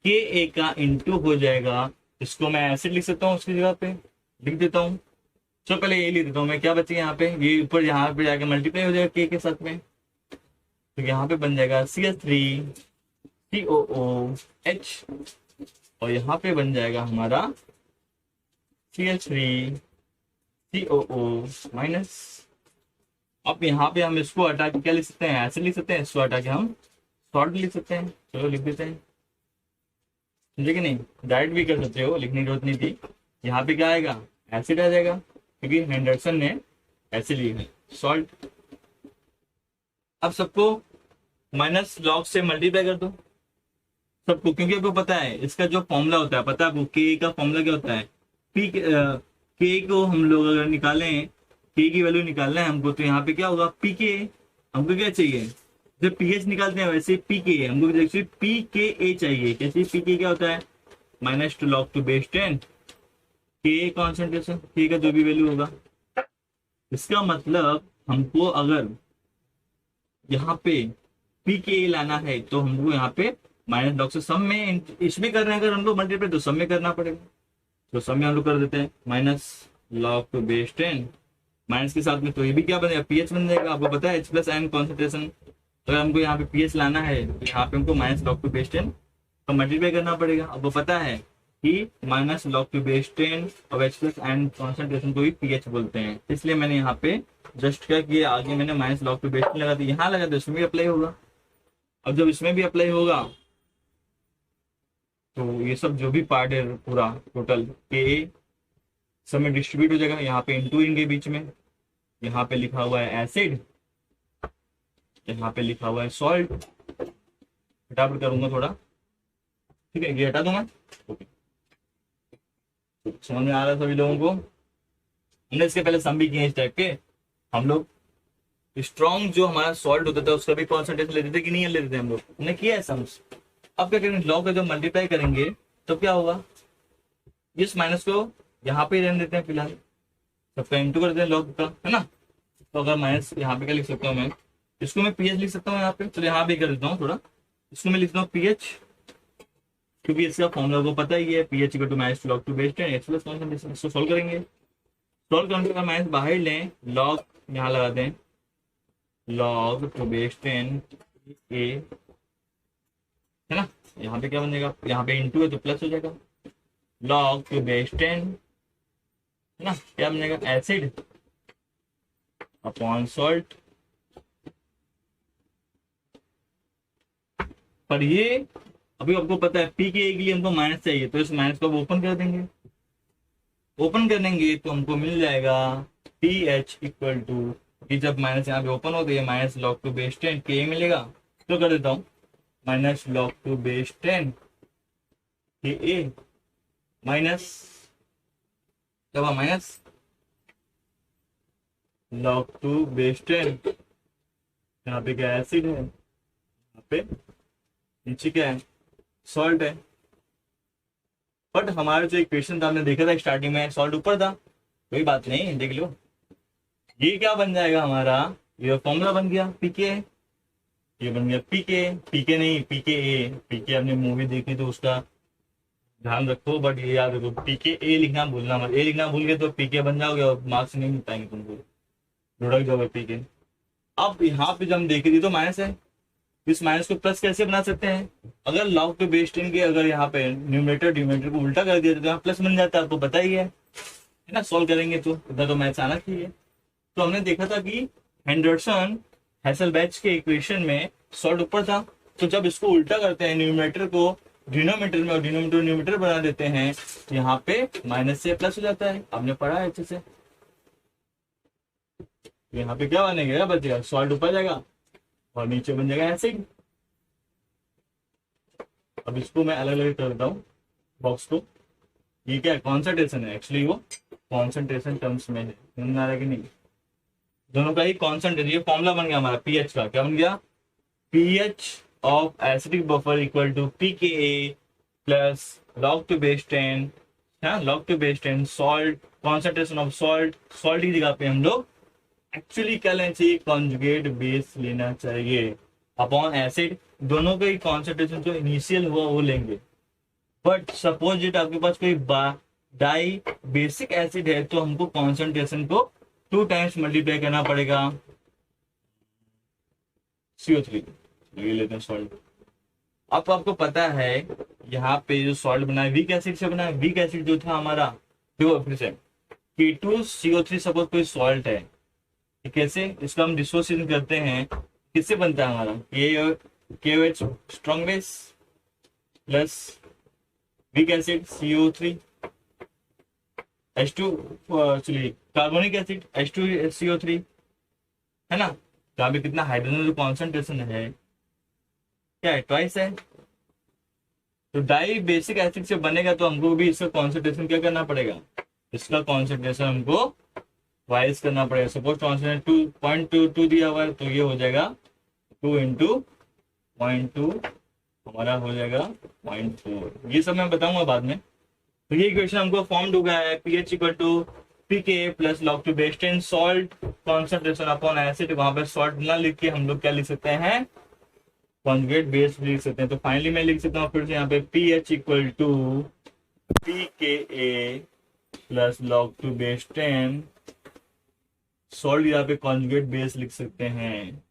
Ka का इंटू हो जाएगा, इसको मैं एसिड लिख सकता हूँ, उसकी जगह पे लिख देता हूँ। चलो पहले ये लिख देता हूँ मैं, क्या बचेगा यहाँ पे, ये ऊपर यहाँ पे जाके मल्टीप्लाई हो जाएगा K के साथ में, तो यहाँ पे बन जाएगा CH3COOH, और यहाँ पे बन जाएगा हमारा Cl3COO माइनस। अब यहाँ पे हम इसको हटा के क्या लिख सकते हैं, एसिड लिख सकते हैं, इसको हटा के हम सॉल्ट लिख सकते हैं। चलो लिख देते हैं, समझे कि नहीं, डायरेक्ट भी कर सकते हो, लिखने की जरूरत नहीं थी। यहाँ पे क्या आएगा, एसिड आ जाएगा, क्योंकि हेंडरसन ने एसिड लिखा है, सॉल्ट। अब सबको माइनस लॉग से मल्टीप्लाई कर दो सबको, क्योंकि आपको पता है इसका जो फॉर्मूला होता है, पता है आपको के का फॉर्मूला क्या होता है, के को हम लोग अगर निकालें, के की वैल्यू निकालना है हमको, तो यहाँ पे क्या होगा, पी के, हमको क्या चाहिए, जब पीएच निकालते हैं वैसे पी के, हमको पी के ए चाहिए। कैसे, पी के क्या होता है, -2 log to base 10 के कॉन्सेंट्रेशन, के का जो भी वैल्यू होगा। इसका मतलब हमको अगर यहाँ पे पी के ए लाना है तो हमको यहाँ पे -log से सम में, इसमें कर रहे हैं अगर हम लोग मल्टीप्लाई तो सम में करना पड़ेगा, तो सम में हम लोग कर देते हैं -log to base 10 माइनस के साथ में, तो ये भी क्या बन जाएगा, पीएच बन जाएगा। आपको पता है H+ आयन कॉन्सेंट्रेशन, तो हमको यहाँ पे पीएच लाना है तो यहाँ पे हमको -log to base 10 तो मल्टीप्लाई करना पड़ेगा। आपको पता है कि -log to base 10 और H+ आयन कॉन्सेंट्रेशन को भी पीएच बोलते हैं, इसलिए मैंने यहाँ पे जस्ट क्या किया, आगे मैंने -log to base 10 लगा दिया, यहाँ लगा तो इसमें भी अप्लाई होगा। अब जब इसमें भी अप्लाई होगा तो ये सब जो भी पार्ट है पूरा टोटल के सब में डिस्ट्रीब्यूट हो जाएगा, यहाँ पे इंटू इनके बीच में, यहाँ पे लिखा हुआ है एसिड, यहाँ पे लिखा हुआ है सॉल्ट, फटाफट करूंगा थोड़ा, ठीक है, ये हटा दूंगा। ओके, समझ में आ रहा है सभी लोगों को। हमने इसके पहले सम भी किए इस टाइप के, हम लोग स्ट्रॉन्ग जो हमारा सॉल्ट होता था उसका भी कॉन्सेंट्रेशन लेते थे कि नहीं लेते थे, हम लोग हमने किया है सम्स। अब क्या करेंगे, लॉग का जब मल्टीप्लाई करेंगे तो क्या होगा, इस माइनस को यहाँ पे रहने देते हैं फिलहाल, सबका इंटू कर देते हैं लॉग का, है ना। तो अगर माइनस यहाँ पे क्या लिख सकता हूँ मैं, इसको मैं पीएच लिख सकता हूँ यहाँ पे, चलो यहाँ पे कर देता हूँ थोड़ा, इसको मैं लिखता हूँ पीएच, क्योंकि इसका फॉर्मूला को पता ही है, pH equal to -log to base 10 H+ concentration. इसको सॉल्व करेंगे, सॉल्व करने का माइनस बाहर लें, लॉग यहाँ लगा दें, log to base 10 a, है ना। यहाँ पे क्या बनेगा, यहाँ पे इंटू है तो प्लस हो जाएगा, log to base 10, है ना, क्या बनेगा, एसिड अपॉन सॉल्ट। पर ये अभी आपको पता है पी के लिए हमको माइनस चाहिए, तो इस माइनस को ओपन कर देंगे, ओपन कर देंगे तो हमको मिल जाएगा पी एच इक्वल टू, कि जब माइनस यहाँ पे ओपन हो गई -log to base 10 के मिलेगा, तो कर देता हूँ -log to base 10 के ए माइनस, जब माइनस log to base 10, यहाँ पे क्या एसिड है, यहाँ पे नीचे क्या है, सॉल्ट है। बट हमारा जो इक्वेशन था हमने देखा था स्टार्टिंग में, सॉल्ट ऊपर था, कोई बात नहीं, देख लो ये क्या बन जाएगा हमारा, ये फॉर्मूला बन गया पीके, ये बन गया पीके, पीके नहीं पीके ए, पीके आपने मूवी देखी तो उसका ध्यान रखो, बट ये याद रखो पीके ए लिखना भूलना मत, ए लिखना भूल गए तो पीके बन जाओगे और मार्क्स नहीं मिल पाएंगे तुमको, लुढ़क जाओगे पीके। अब यहाँ पे जब हम देखे थी तो माइनस है, इस माइनस को प्लस कैसे बना सकते हैं? अगर log टू बेस 10 के अगर यहाँ पे न्यूमरेटर डिनोमिनेटर को उल्टा कर दिया तो यहाँ प्लस बन जाता है, आपको पता ही है ना। सॉल्व करेंगे तो इतना तो मैथ्स आना चाहिए। तो हमने देखा था कि हेंडरसन हैसेलबैच के इक्वेशन में सॉल्व ऊपर था, तो जब इसको उल्टा करते हैं न्यूमरेटर को डिनोमिनेटर में और डिनोमिनेटर न्यूमरेटर बना देते हैं तो यहाँ पे माइनस से प्लस हो जाता है, आपने पढ़ा है अच्छे से। यहाँ पे क्या बनेगा, बचेगा सॉल्ट ऊपर जाएगा और नीचे बन जाएगा एसिड। अब इसको मैं अलग अलग कर देता हूँ बॉक्स को। ये क्या कॉन्सेंट्रेशन है, एक्चुअली वो कॉन्सेंट्रेशन टर्म्स में है, समझ आ रहा है कि नहीं? दोनों का ही कॉन्सेंट्रेशन, ये फॉर्मूला बन गया हमारा पीएच का। क्या बन गया? PH of acidic buffer equal to pKa plus log to base 10, log to base 10 salt, concentration of salt. Salt की जगह पे हम लोग एक्चुअली क्या लेना चाहिए, कॉन्जुगेट बेस लेना चाहिए अपॉन एसिड। दोनों का ही कॉन्सेंट्रेशन जो इनिशियल हुआ वो लेंगे। बट सपोज इट आपके पास कोई डाई बेसिक एसिड है तो हमको कॉन्सेंट्रेशन को 2 टाइम्स मल्टीप्लाई करना पड़ेगा CO3। ये लेते हैं सॉल्ट। अब आपको पता है यहाँ पे जो सॉल्ट बना है वीक एसिड से बना है। वीक एसिड जो था हमारा, देखो फिर से K2CO3 सपोज कोई सॉल्ट है, कैसे इसका हम डिसोसिएशन करते हैं, किससे बनता है हमारा KOH strong base plus weak acid CO3 H2 actually carbonic acid H2CO3 है ना। तो अभी कितना हाइड्रोजन जो कॉन्सेंट्रेशन है क्या है, ट्वाइस है। तो डाई बेसिक एसिड से बनेगा तो हमको भी इसका कॉन्सेंट्रेशन क्या करना पड़ेगा, इसका कॉन्सेंट्रेशन हमको ट्वाइस करना पड़ेगा। सपोज कॉन्सेंट्रेशन 2.22 दिया हुआ है तो ये हो जाएगा 2 इंटू 0.2 हमारा हो जाएगा 0.4। ये सब मैं बताऊंगा बाद में। तो ये इक्वेशन हमको फॉर्म हो गया है pH equal to pKa plus log to base 10 salt concentration upon acid. वहां पर सॉल्ट ना लिख के हम लोग क्या लिख सकते हैं, कॉन्जुगेट बेस लिख सकते हैं। तो फाइनली मैं लिख सकता हूँ फिर से यहाँ पे pH equal to pKa plus log to base 10 salt, यहाँ पे कॉन्जुगेट बेस लिख सकते हैं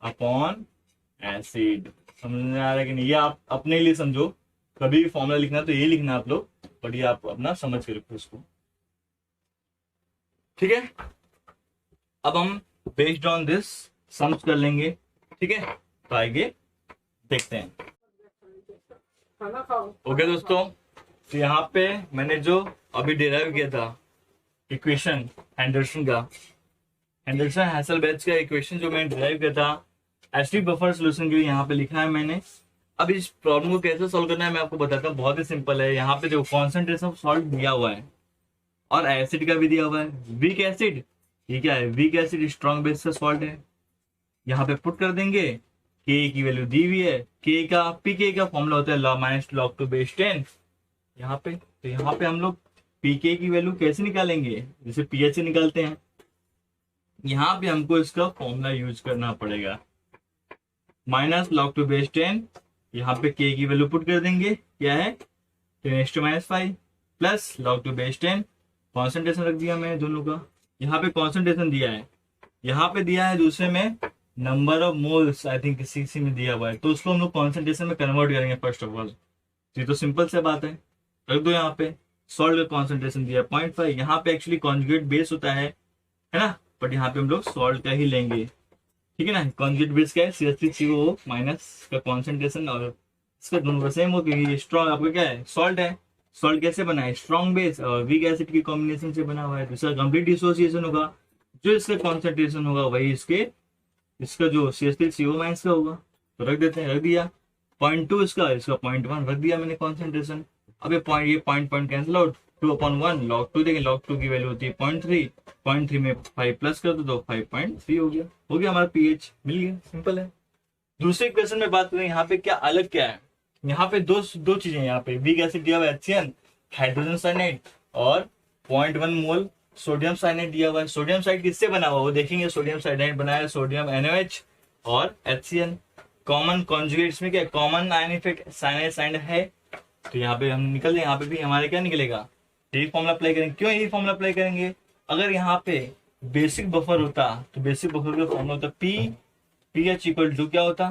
अपॉन एसिड। समझ में आ रहा है कि नहीं? ये आप अपने लिए समझो, कभी भी फॉर्मूला लिखना तो ये लिखना आप लोग, बट ये आप अपना समझ के रखो इसको, ठीक है। अब हम बेस्ड ऑन दिस सम्स कर लेंगे, ठीक है। तो आइए देखते हैं। ओके दोस्तों, तो यहाँ पे मैंने जो अभी डिराइव किया था इक्वेशन हेंडरसन का, हेंडरसन हैसेलबैच का इक्वेशन जो मैंने डिराइव किया था एसिडिक बफर सॉल्यूशन के लिए, यहाँ पे लिखा है मैंने। अब इस प्रॉब्लम को कैसे सॉल्व करना है मैं आपको बताता हूँ, बहुत ही सिंपल है। यहाँ पे जो कॉन्सेंट्रेशन ऑफ सॉल्ट दिया हुआ है और एसिड का भी दिया हुआ है। वीक एसिड, ये क्या है, वीक एसिड स्ट्रॉन्ग बेस का सॉल्ट है। यहाँ पे पुट कर देंगे, के की वैल्यू दी हुई है, के का पीके का फॉर्मूला होता है माइनस log टू बेस 10 यहाँ पे। तो यहाँ पे हम लोग पीके की वैल्यू कैसे निकालेंगे, जैसे पीएच से निकालते हैं। यहाँ पे हमको इसका फॉर्मूला यूज करना पड़ेगा, माइनस log टू बेस 10, यहाँ पे के की वैल्यू पुट कर देंगे, क्या है 10⁻⁵ plus log to base 10, concentration रख दिया मैंने दोनों का। यहाँ पे कॉन्सेंट्रेशन दिया है, यहाँ पे दिया है दूसरे में number of moles, I think किसी में दिया हुआ है, तो उसको हम लोग कॉन्सेंट्रेशन में कन्वर्ट करेंगे फर्स्ट ऑफ ऑल। ये तो सिंपल से बात है, रख दो। यहाँ पे सॉल्ट का कॉन्सेंट्रेशन दिया है 0.5, यहाँ पे एक्चुअली कॉन्जुगेट बेस होता है ना, बट यहाँ पे हम लोग सॉल्ट का ही लेंगे, ठीक है ना। कॉन्जुगेट बेस क्या है, CH3CO माइनस का कॉन्सेंट्रेशन, और इसका दोनों सेम हो गई। स्ट्रॉन्ग आपका क्या है, सॉल्ट है। सॉल्ट कैसे बना है, स्ट्रॉन्ग बेस और वीक एसिड की कॉम्बिनेशन से बना हुआ है। तो इसका कंप्लीट डिसोसिएशन होगा, जो इसका कॉन्सेंट्रेशन होगा वही इसका जो CH3CO माइनस का होगा। तो रख देते हैं, रख दिया 0.2 इसका 0.1 रख दिया मैंने कॉन्सेंट्रेशन। अब ये पॉइंट कैंसिल आउट, 2/1 log 2 देंगे, log 2 की वैल्यू होती है 0.3, 0.3 में 5 प्लस कर दो तो 5.3 हो गया हमारा पीएच मिल गया, सिंपल है। दूसरे क्वेश्चन में बात करें, यहाँ पे क्या अलग क्या है, यहाँ पे दो चीजें, यहाँ पे वीक एसिड दिया हुआ है HCN हाइड्रोजन साइनाइड और 0.1 मोल सोडियम साइनाइड दिया हुआ है। सोडियम साइड किससे बना हुआ वो देखेंगे, सोडियम साइनाइड बनाया सोडियम NaOH और HCN। कॉमन कॉन्जुगेट इसमें क्या कॉमन आयन इफेक्ट साइनाइड है, तो यहाँ पे हम निकल जाए, यहाँ पे भी हमारे क्या निकलेगा, यही फॉर्मूला अप्लाई करेंगे। क्यों यही फॉर्मूला अप्लाई करेंगे, अगर यहाँ पे बेसिक बफर होता तो बेसिक बफर का फॉर्मूला होता पीएच इक्वल टू क्या होता,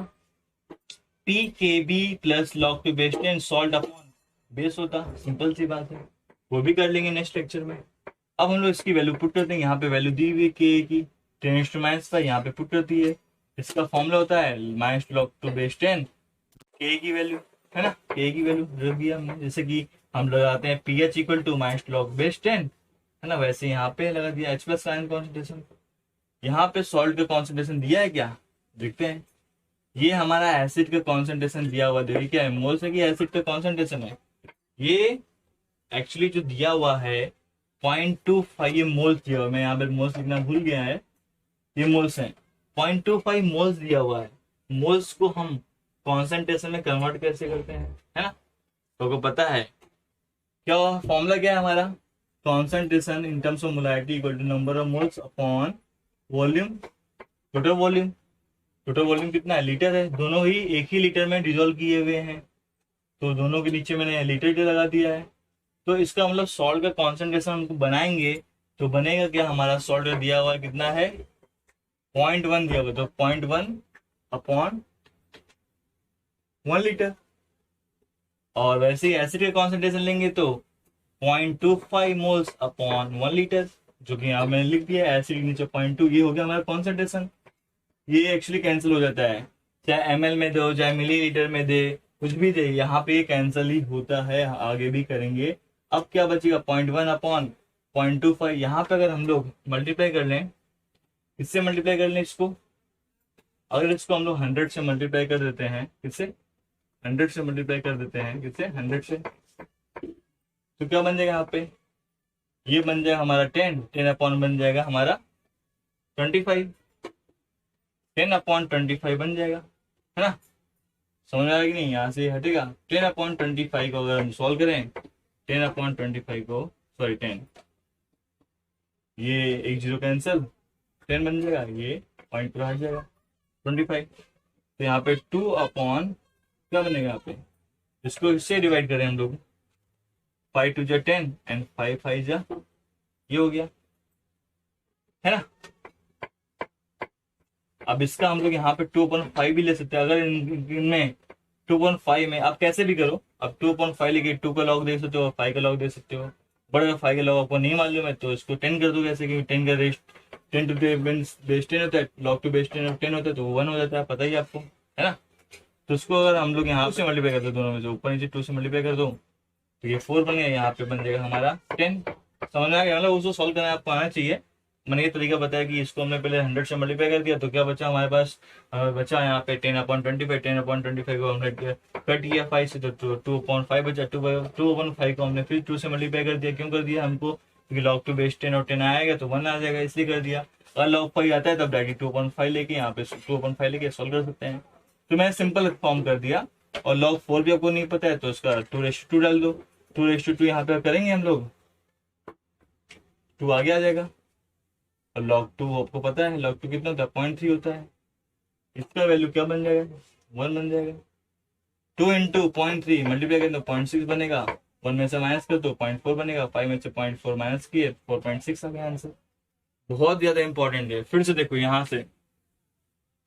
p K b plus log to base 10 salt upon base होता, सिंपल सी बात है, वो भी कर लेंगे नेक्स्ट लेक्चर में। अब हम लोग इसकी वैल्यू पुट करते हैं, यहाँ पे वैल्यू दी हुई है के की 10⁻⁵ यहाँ पे पुट करती है। इसका फॉर्मूला होता है -log2 के की वैल्यू, है ना, के की वैल्यू रख दिया हमने। जैसे कि हम लगाते हैं P H equal to -log2 है ना, वैसे यहाँ पे लगा दिया एच प्लस आयन कॉन्सेंट्रेशन। यहाँ पे सॉल्ट का कॉन्सेंट्रेशन दिया है क्या, देखते हैं। ये हमारा एसिड का कॉन्सेंट्रेशन दिया हुआ, देखिए क्या है, मोल्स है कि एसिड का कॉन्सेंट्रेशन है। ये एक्चुअली जो दिया हुआ है 0.25, ये मोल्स दिया हुआ है, मैं यहाँ पे मोल्स लिखना भूल गया है, ये मोल्स हैं, 0.25 मोल्स दिया हुआ है। मोल्स को हम कॉन्सेंट्रेशन में कन्वर्ट कैसे करते हैं, है ना, तो को पता है क्या फॉर्मूला क्या है हमारा, concentration in terms of molarity equal to number of moles upon volume, total volume. Total volume कितना है, लीटर है, दोनों ही एक ही लीटर में डिजोल्व किए हुए हैं, तो दोनों के नीचे मैंने लीटर लगा दिया है। तो इसका मतलब सॉल्ट का कॉन्सेंट्रेशन हमको बनाएंगे तो बनेगा क्या, हमारा सॉल्ट का दिया हुआ कितना है 0.1 दिया हुआ, तो 0.1 अपॉन 1 लीटर। और वैसे ही एसिड का कॉन्सेंट्रेशन लेंगे तो 0.25 मोल्स अपॉन 1 लीटर, जो कि यहाँ मैंने लिख दिया, एसिड के नीचे 0.2, ये हो गया हमारा कॉन्सेंट्रेशन। ये एक्चुअली कैंसिल हो जाता है, चाहे ml में दो चाहे मिलीलीटर में दे, कुछ भी दे, यहाँ पे कैंसिल ही होता है, आगे भी करेंगे। अब क्या बचेगा 0.1 अपॉन 0.25, यहाँ पे अगर हम लोग मल्टीप्लाई कर लें, किससे मल्टीप्लाई कर लें इसको, अगर इसको हम लोग 100 से मल्टीप्लाई कर देते हैं, किससे 100 से मल्टीप्लाई कर देते हैं, किससे 100 से, तो क्या बन जाएगा यहाँ पे, ये बन जाएगा हमारा 10 अपॉन बन जाएगा हमारा 25, 10/25 बन जाएगा, है ना, समझ आएगा कि नहीं, यहाँ से हटेगा। 10/25 को अगर हम सॉल्व करें, 10/25 को, सॉरी 10, ये एक जीरो कैंसिल, 10 बन जाएगा, ये पॉइंट पूरा हट जाएगा 25, तो यहाँ पे 2 अपॉन क्या बनेगा यहाँ पे, इसको इससे डिवाइड करें हम लोग, 5 2 जा 10 एंड 5 5 जा, ये हो गया, है ना। अब इसका हम लोग यहाँ पे 2/5 भी ले सकते हैं, अगर इनमें 2/5 में आप कैसे भी करो, अब 2/5 लेके 2 का लॉग दे सकते हो, 5 का लॉग दे सकते हो, बड़े 5 का लॉग आपको नहीं मालूम है तो इसको 10 कर दो, जैसे कि 10 का रेस्ट 10 टू बेस 10 होता है, लॉग टू बेस 10 होता है, तो 1 हो जाता है, पता ही आपको, है ना। तो उसको अगर हम लोग यहाँ से मल्टीप्लाई कर दो, दोनों में से ऊपर नीचे 2 से मल्टीप्लाई कर दो, तो ये 4 बन गया, यहाँ पे बन जाएगा हमारा 10। समझ में आ गया, मतलब उसको सॉल्व करना आपको आना चाहिए। मैंने ये तरीका बताया कि इसको हमने पहले 100 से मल्टीप्लाई कर दिया, तो क्या बचा हमारे पास, बचा यहाँ पे 10/25, 10/25 को हमने कट किया 5 से, तो 2/5 बचा, 2/5 को हमने फिर 2 से मल्टीप्लाई कर दिया, क्यों कर दिया हमको, क्योंकि लॉग टू बेस 10 और 10 आएगा तो 1 आ जाएगा, इसलिए कर दिया। अगर लॉग 5 आता है तब डायरेक्ट 2/5 लेके यहाँ पे 2/5 लेके सॉल्व कर सकते हैं, तो मैंने सिंपल फॉर्म कर दिया। और लॉग 4 भी आपको नहीं पता है तो उसका 2:2 डाल दो, 2:2 यहाँ पे करेंगे हम लोग, 2 आगे आ जाएगा। और log 2 आपको पता है, log 2 कितना होता है 0.3 होता है, इसका वैल्यू क्या बन जाएगा 1 बन जाएगा। 2 इंटू 0.3 मल्टीप्लाई करें तो 0.6 बनेगा, 1 में से माइनस कर तो 0.4 बनेगा, 5 में से 0.4 माइनस किए 4.6 आ गया आंसर। बहुत ज्यादा इंपॉर्टेंट है, फिर से देखो यहाँ से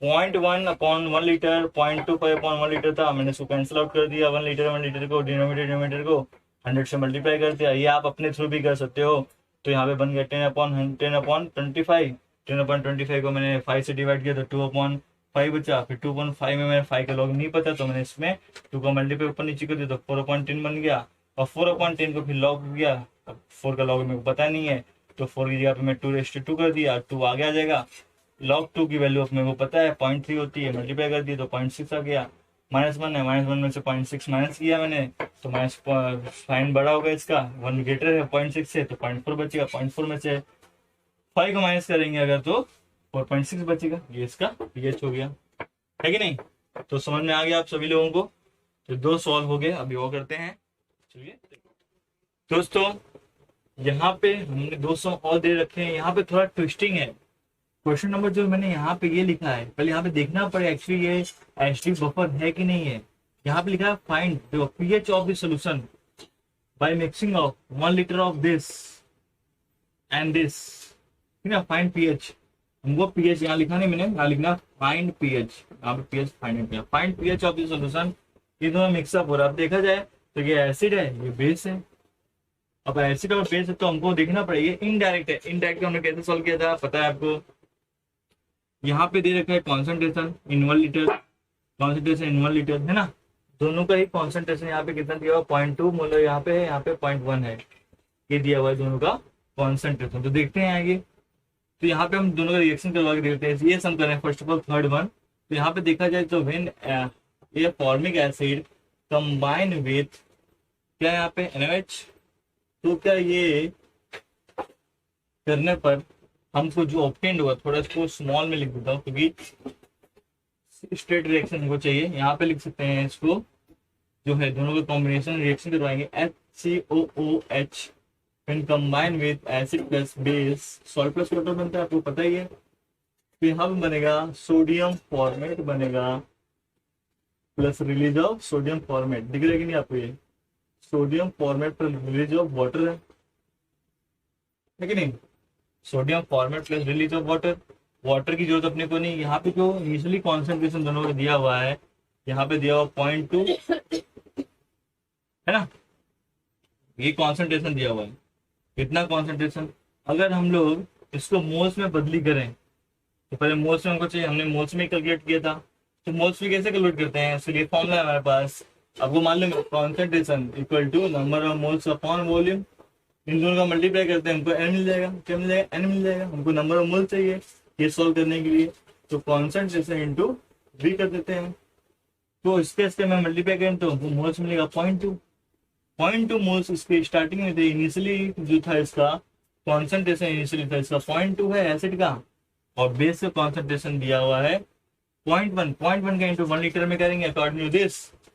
0.1/1 लीटर, 0.25/1 लीटर था, मैंने इसको कैंसिल आउट कर दिया, 1 लीटर को डिनोमिनेटर को 100 से मल्टीप्लाई कर दिया। ये आप अपने थ्रू भी कर सकते हो, तो यहाँ पे बन गया 10/25, 10/25 को मैंने 5 से डिवाइड किया तो 2/5 बचा, फिर 2/5 में मैंने 5 का लॉग नहीं पता तो मैंने इसमें 2 का मल्टीप्लाई ऊपर नीचे कर दिया तो 4/10 बन गया, और 4/10 को फिर लॉग किया, अब 4 का लॉग मेरे को पता नहीं है तो 4 की जगह पे मैं 2:2 कर दिया, 2 आगे आ जाएगा। log 2 की वैल्यू मेरे को पता है 0.3 होती है, मल्टीप्लाई कर दिया तो 0.6 आ गया। -1 है, -1 में से 0.6 माइनस किया मैंने तो माइनस साइन बड़ा होगा, इसका 1 ग्रेटर है 0.6 से, तो 0.4 बचेगा, 0.4 में से 5 को माइनस करेंगे अगर तो 4.6 बचेगा, ये इसका pH हो गया, है कि नहीं। तो समझ में आ गया आप सभी लोगों को, तो 2 सॉल्व हो गए, अभी वो करते हैं। चलिए दोस्तों, यहाँ पे हमने 2 सॉल्व और दे रखे हैं, यहाँ पे थोड़ा ट्विस्टिंग है। क्वेश्चन नंबर जो मैंने यहाँ पे ये लिखा है, पहले यहाँ पे देखना पड़े एक्चुअली ये एसिडिक बफर है कि नहीं है। यहाँ पे लिखा है find the pH of the solution by mixing of 1 litre of this and this, ठीक है, फाइंड pH। हमको पीएच यहाँ लिखा नहीं मैंने, यहाँ लिखना फाइंड पीएच, यहाँ पे पीएच फाइंड किया, find pH of the solution. ये दोनों मिक्सअप हो रहा है। अब देखा जाए तो ये एसिड है, ये बेस है। अब एसिड और बेस है तो हमको देखना पड़ेगा, इनडायरेक्ट है। इनडायरेक्ट हमने कैसे सॉल्व किया था पता है आपको, यहाँ पे दे रखा है concentration in 1 litre, concentration in 1 litre है ना। दोनों का ही कॉन्सेंट्रेशन यहाँ पे कितना दिया हुआ 0.2 मोलर, यहाँ पे है, यहाँ पे 0.1 है, ये दिया हुआ है दोनों का कॉन्सेंट्रेशन। तो देखते हैं आगे, तो यहाँ पे हम दोनों का रिएक्शन करवा के देखते हैं। ये सम करें first of all third one. तो यहाँ पे देखा जाए तो व्हेन ये फॉर्मिक एसिड कंबाइन विथ क्या यहाँ पे NaOH, तो क्या ये करने पर हमको जो ऑब्टेन्ड होगा, थोड़ा इसको स्मॉल में लिख देता हूँ क्योंकि स्ट्रेट रिएक्शन हमको चाहिए। यहाँ पे लिख सकते हैं इसको, जो है दोनों का कॉम्बिनेशन रिएक्शन करवाएंगे HCOOH when combined with acid plus base, salt plus water बनता है, आपको पता ही है। तो यहाँ पे बनेगा सोडियम फॉर्मेट बनेगा plus release of sodium format, दिख रहा है कि नहीं आपको, ये sodium format plus release of water है कि नहीं, sodium format plus release of water. Water की जरूरत अपने को नहीं, यहाँ पे जो इनिशियली कॉन्सेंट्रेशन दोनों का दिया हुआ है, यहाँ पे दिया हुआ 0.2 है ना, ये कॉन्सेंट्रेशन दिया हुआ है। कितना कॉन्सेंट्रेशन, अगर हम लोग इसको मोल्स में बदली करें तो पहले मोल्स में हमको चाहिए, हमने मोल्स में कैलकुलेट किया था। तो मोल्स में कैसे कैलकुलेट करते हैं, इसके लिए फॉर्मूला है हमारे पास, आपको मालूम है, concentration equal to number of moles upon volume. इन दोनों का मल्टीप्लाई करते हैं, हमको n मिल जाएगा। क्या मिल जाएगा, n मिल जाएगा। हमको नंबर ऑफ मोल्स चाहिए ये सॉल्व करने के लिए, तो कॉन्सेंट्रेशन इंटू v कर देते हैं। तो इसके में मल्टीप्लाई करें तो हमको मोल्स मिलेगा 0.2 मोल्स इसके स्टार्टिंग में थे। इनिशियली जो था इसका कॉन्सेंट्रेशन इनिशियली था इसका 0.2 है एसिड का, और बेस का कॉन्सेंट्रेशन दिया हुआ है 0.1 का इंटू 1 लीटर में करेंगे अकॉर्डिंग टू दिस,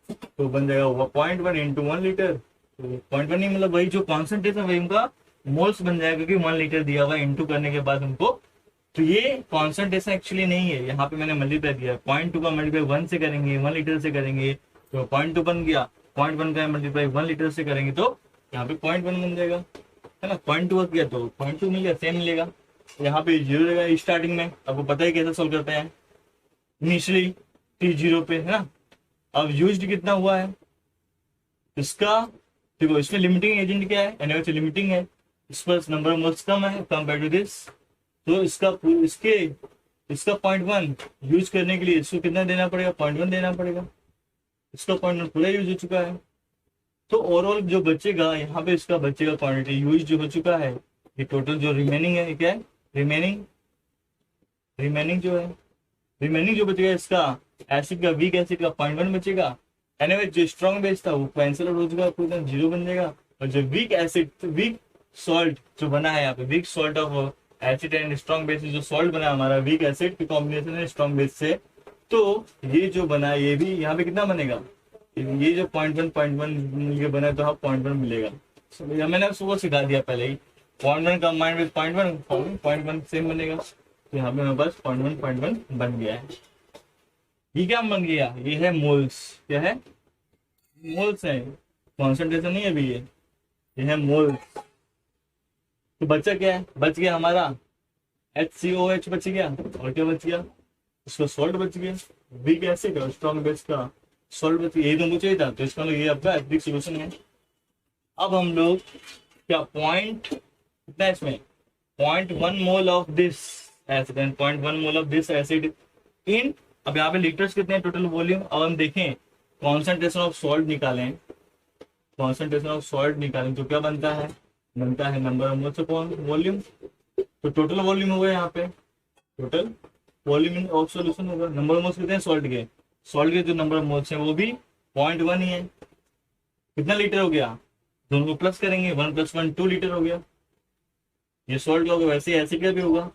तो बन जाएगा 0.1 इंटू 1 लीटर। तो 0.1 नहीं, मतलब वही जो कॉन्सेंट्रेशन वही उनका मोल्स बन जाएगा, क्योंकि 1 लीटर दिया हुआ है इंटू करने के बाद हमको। तो ये कॉन्सेंट्रेशन एक्चुअली नहीं है, यहाँ पे मैंने मल्टीप्लाई दिया, 0.2 का मल्टीप्लाई 1 से करेंगे, 1 लीटर से करेंगे तो 0.2 बन गया, 0.1 का मल्टीप्लाई 1 लीटर से करेंगे तो यहाँ पे 0.1 बन जाएगा, है ना। 0.2 किया तो 0.2 मिल गया, सेम मिलेगा। यहाँ पे 0 रहेगा स्टार्टिंग में, आपको पता है कैसे सोल्व करते हैं, इनिशियली T0 पे, है ना। अब यूज्ड कितना हुआ है इसका, देखो इसमें लिमिटिंग एजेंट क्या है, NaOH लिमिटिंग है, इस पर नंबर ऑफ मोल्स कम है कंपेयर टू दिस, तो इसका 0.1 यूज करने के लिए इसको कितना देना पड़ेगा, 0.1 देना पड़ेगा। इसका 0.1 पूरा यूज हो चुका है, तो ओवरऑल जो बचेगा यहाँ पे इसका बचेगा क्वांटिटी यूज जो हो चुका है, ये टोटल जो रिमेनिंग है क्या है, रिमेनिंग जो बचेगा इसका एसिड का, वीक एसिड का 0.1 बचेगा। NaOH जो स्ट्रॉन्ग बेस था वो कैंसिल आउट हो चुका है, पूरा 0 बन जाएगा। और जो वीक एसिड, वीक सॉल्ट जो बना है यहाँ पे, weak salt of acid and strong base, जो सॉल्ट बना हमारा वीक एसिड की कॉम्बिनेशन है स्ट्रॉन्ग बेस से, तो ये जो बना है ये भी यहाँ पे कितना बनेगा, ये जो 0.1 मिलकर बना है तो हाँ 0.1 मिलेगा। मैंने उसको सिखा दिया पहले ही, 0.1 कंबाइंड विद 0.1 सेम बनेगा, तो यहाँ पे मेरे पास 0.1 बन गया है। ये क्या बन गया, ये है मोल्स, क्या है, मोल्स है, कॉन्सेंट्रेशन नहीं है अभी, ये है मोल्स। तो बचा क्या है, बच गया हमारा HCOH बच गया, और क्या बच गया, उसका सॉल्ट बच गया, वीक एसिड और स्ट्रॉन्ग बेस का सॉल्ट बच गया, यही तुमको चाहिए था। तो इसका ये आपका एसिडिक सॉल्यूशन है। अब हम लोग क्या पॉइंट कितना है इसमें, 0.1 mole of this acid and 0.1 mole of this acid in, अब यहाँ पे लीटर्स कितने हैं टोटल वॉल्यूम। अब हम देखें कॉन्सेंट्रेशन ऑफ सॉल्ट निकालें, कॉन्सेंट्रेशन ऑफ सॉल्ट निकालें तो क्या बनता है number of moles upon volume. तो टोटल वॉल्यूम होगा यहाँ पे, टोटल वॉल्यूम ऑफ सॉल्यूशन होगा, नंबर ऑफ मोल्स कितने हैं सॉल्ट के जो नंबर ऑफ मोल्स हैं वो भी 0.1 ही है। कितना लीटर हो गया, दोनों को प्लस करेंगे, 1 + 1 2 लीटर हो गया। ये सॉल्ट का होगा, वैसे एसिड का भी होगा।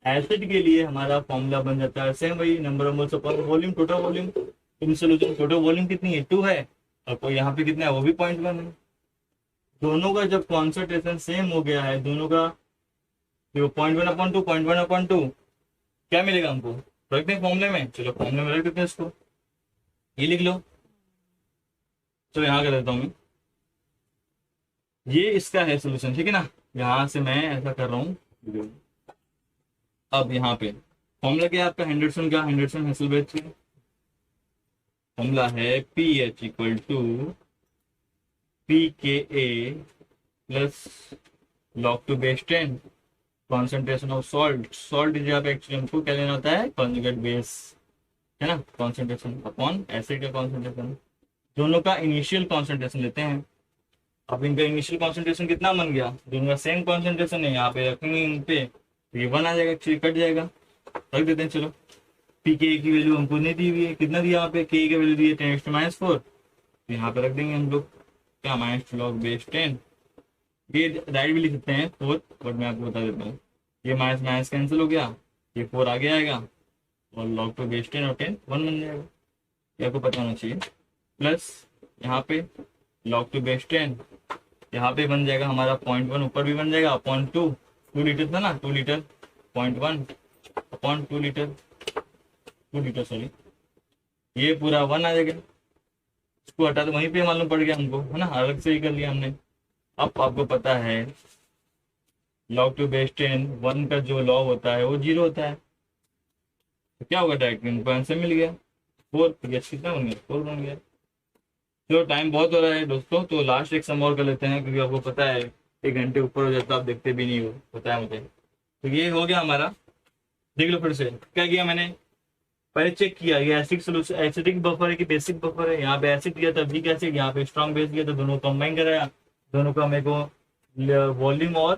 एसिड के लिए हमारा फॉर्मूला बन जाता है सेम वही, number of moles upon volume, total volume. In solution total volume कितनी है 2 है, और कोई यहाँ पे कितना है वो भी 0.1 है। दोनों का जब कॉन्सेंट्रेशन सेम हो गया है, दोनों का 0.1/2 क्या मिलेगा हमको, रख दें फॉर्मूले में, चलो फॉर्मूले में रख देते हैं इसको, ये लिख लो। चलो यहाँ कर देता हूँ मैं, ये इसका है सोल्यूशन, ठीक है ना। यहाँ से मैं ऐसा कर रहा हूँ, अब यहाँ पे फॉर्मूला क्या है आपका, हेंडरसन का, हेंडरसन हेसलबर्ग का फॉर्मूला है pH equal to pKa plus log to base 10 concentration of salt. Salt जहाँ पे एक्चुअली हमको क्या लेना होता है, कॉन्जुगेट बेस, है ना, कॉन्सेंट्रेशन अपॉन एसिड का कॉन्सेंट्रेशन, दोनों का इनिशियल कॉन्सेंट्रेशन लेते हैं। अब इनका इनिशियल कॉन्सेंट्रेशन कितना बन गया, दोनों का सेम कॉन्सेंट्रेशन है, यहाँ पे रखेंगे इन पे तो ये 1 आ जाएगा, एक्चुअली कट जाएगा, रख देते हैं। चलो पी के की वैल्यू हमको नहीं दी हुई है, कितना दिया यहाँ पे, के की वैल्यू दी है 10⁻⁴, तो यहाँ पे रख देंगे हम लोग क्या, -2 log बेस 10। ये राइट भी लिख सकते हैं 4, बट मैं आपको बता देता हूँ, ये माइनस माइनस कैंसिल हो गया, ये 4 आगे आएगा और log टू बेस 10 और 10 1 बन जाएगा, ये आपको पता होना चाहिए। प्लस यहाँ पे log टू बेस 10 यहाँ पे बन जाएगा हमारा 0.1, ऊपर भी बन जाएगा अपॉन 2 लीटर था ना, 2 लीटर 0.1 अपॉन 2 लीटर सॉरी, ये पूरा 1 आ जाएगा, इसको हटा तो वहीं पे मालूम पड़ गया हमको, है ना, अलग से ही कर लिया हमने। अब आपको पता है log टू बेस 10 1 का जो log होता है वो 0 होता है, तो क्या होगा, डायरेक्ट इनको आंसर मिल गया 4, कितना बन गया, 4 बन गया। चलो टाइम बहुत हो रहा है दोस्तों, तो लास्ट एक सम और कर लेते हैं, क्योंकि आपको पता है 1 घंटे ऊपर हो जाता है, आप देखते भी नहीं हो, पता है मुझे। तो ये हो गया हमारा, देख लो फिर से क्या किया मैंने, पहले चेक किया ये एसिड सोल्यूशन, एसिडिक बफर है कि बेसिक बफर है, यहाँ पे एसिड दिया था वीक एसिड, यहाँ पे स्ट्रॉन्ग बेस दिया था, दोनों कंबाइन कराया, दोनों का मेरे को वॉल्यूम और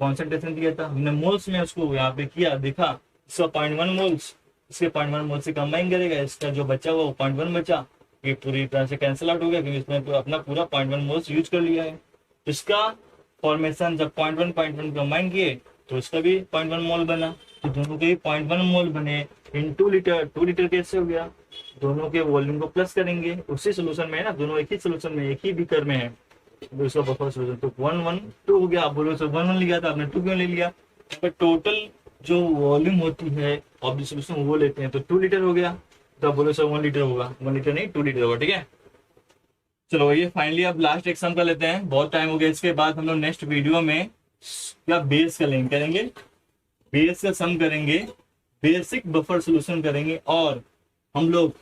कॉन्सेंट्रेशन दिया था, हमने मोल्स में उसको यहाँ पे किया, देखा इसका 0.1 मोल्स, इसके 0.1 मोल्स से कंबाइन करेगा, इसका जो बचा हुआ वो 0.1 बचा, ये पूरी तरह से कैंसिल आउट हो गया, क्योंकि इसमें तो अपना पूरा 0.1 मोल्स यूज कर लिया है। इसका फॉर्मेशन जब 0.1 कंबाइन किए तो इसका भी 0.1 मोल बना, तो दोनों के 0.1 मोल बने इन 2 लीटर, 2 लीटर कैसे हो गया, दोनों के वॉल्यूम को प्लस करेंगे, उसी सोल्यूशन में है ना, दोनों एक ही सोल्यूशन में, एक ही बीकर में है, दूसरा बफर सोल्यूशन, तो 1 1 2 हो गया। आप बोलो सर 1 1 लिया था आपने, 2 क्यों ले लिया, पर टोटल जो वॉल्यूम होती है ऑफ द सोल्यूशन वो लेते हैं, तो 2 लीटर हो गया, तो आप बोलो सर 1 लीटर होगा, 1 लीटर नहीं 2 लीटर होगा, ठीक है। चलो ये फाइनली अब लास्ट एक सम कर लेते हैं, बहुत टाइम हो गया, इसके बाद हम लोग नेक्स्ट वीडियो में क्या बेस करेंगे बेस का सम करेंगे, बेसिक बफर सोल्यूशन करेंगे, और हम लोग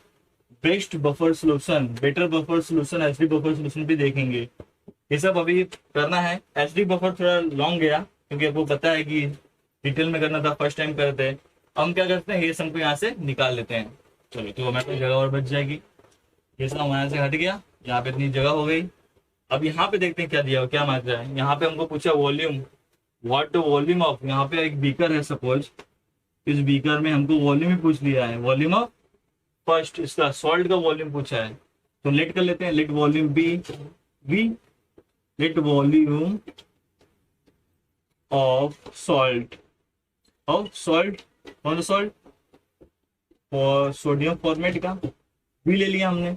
best buffer solution, better buffer solution, acidic buffer solution भी देखेंगे। ये सब अभी करना है। एसिडिक बफर थोड़ा लॉन्ग गया, क्योंकि आपको पता है कि डिटेल में करना था, फर्स्ट टाइम करते हैं। हम क्या करते हैं, ये सम को यहाँ से निकाल लेते हैं, चलो तो हमारे जगह और बच जाएगी, ये सम यहाँ से हट गया, यहाँ पे इतनी जगह हो गई। अब यहाँ पे देखते हैं क्या दिया, क्या मात्रा है, यहाँ पे हमको पूछा वॉल्यूम, व्हाट वॉल्यूम ऑफ, यहाँ पे एक बीकर है सपोज, इस बीकर में हमको वॉल्यूम ही पूछ लिया है, वॉल्यूम ऑफ फर्स्ट, इसका सॉल्ट का वॉल्यूम पूछा है, तो लेट कर लेते हैं, let volume be V, let volume of salt, कौन सा सॉल्ट, और सोडियम फॉर्मेट का भी ले लिया हमने,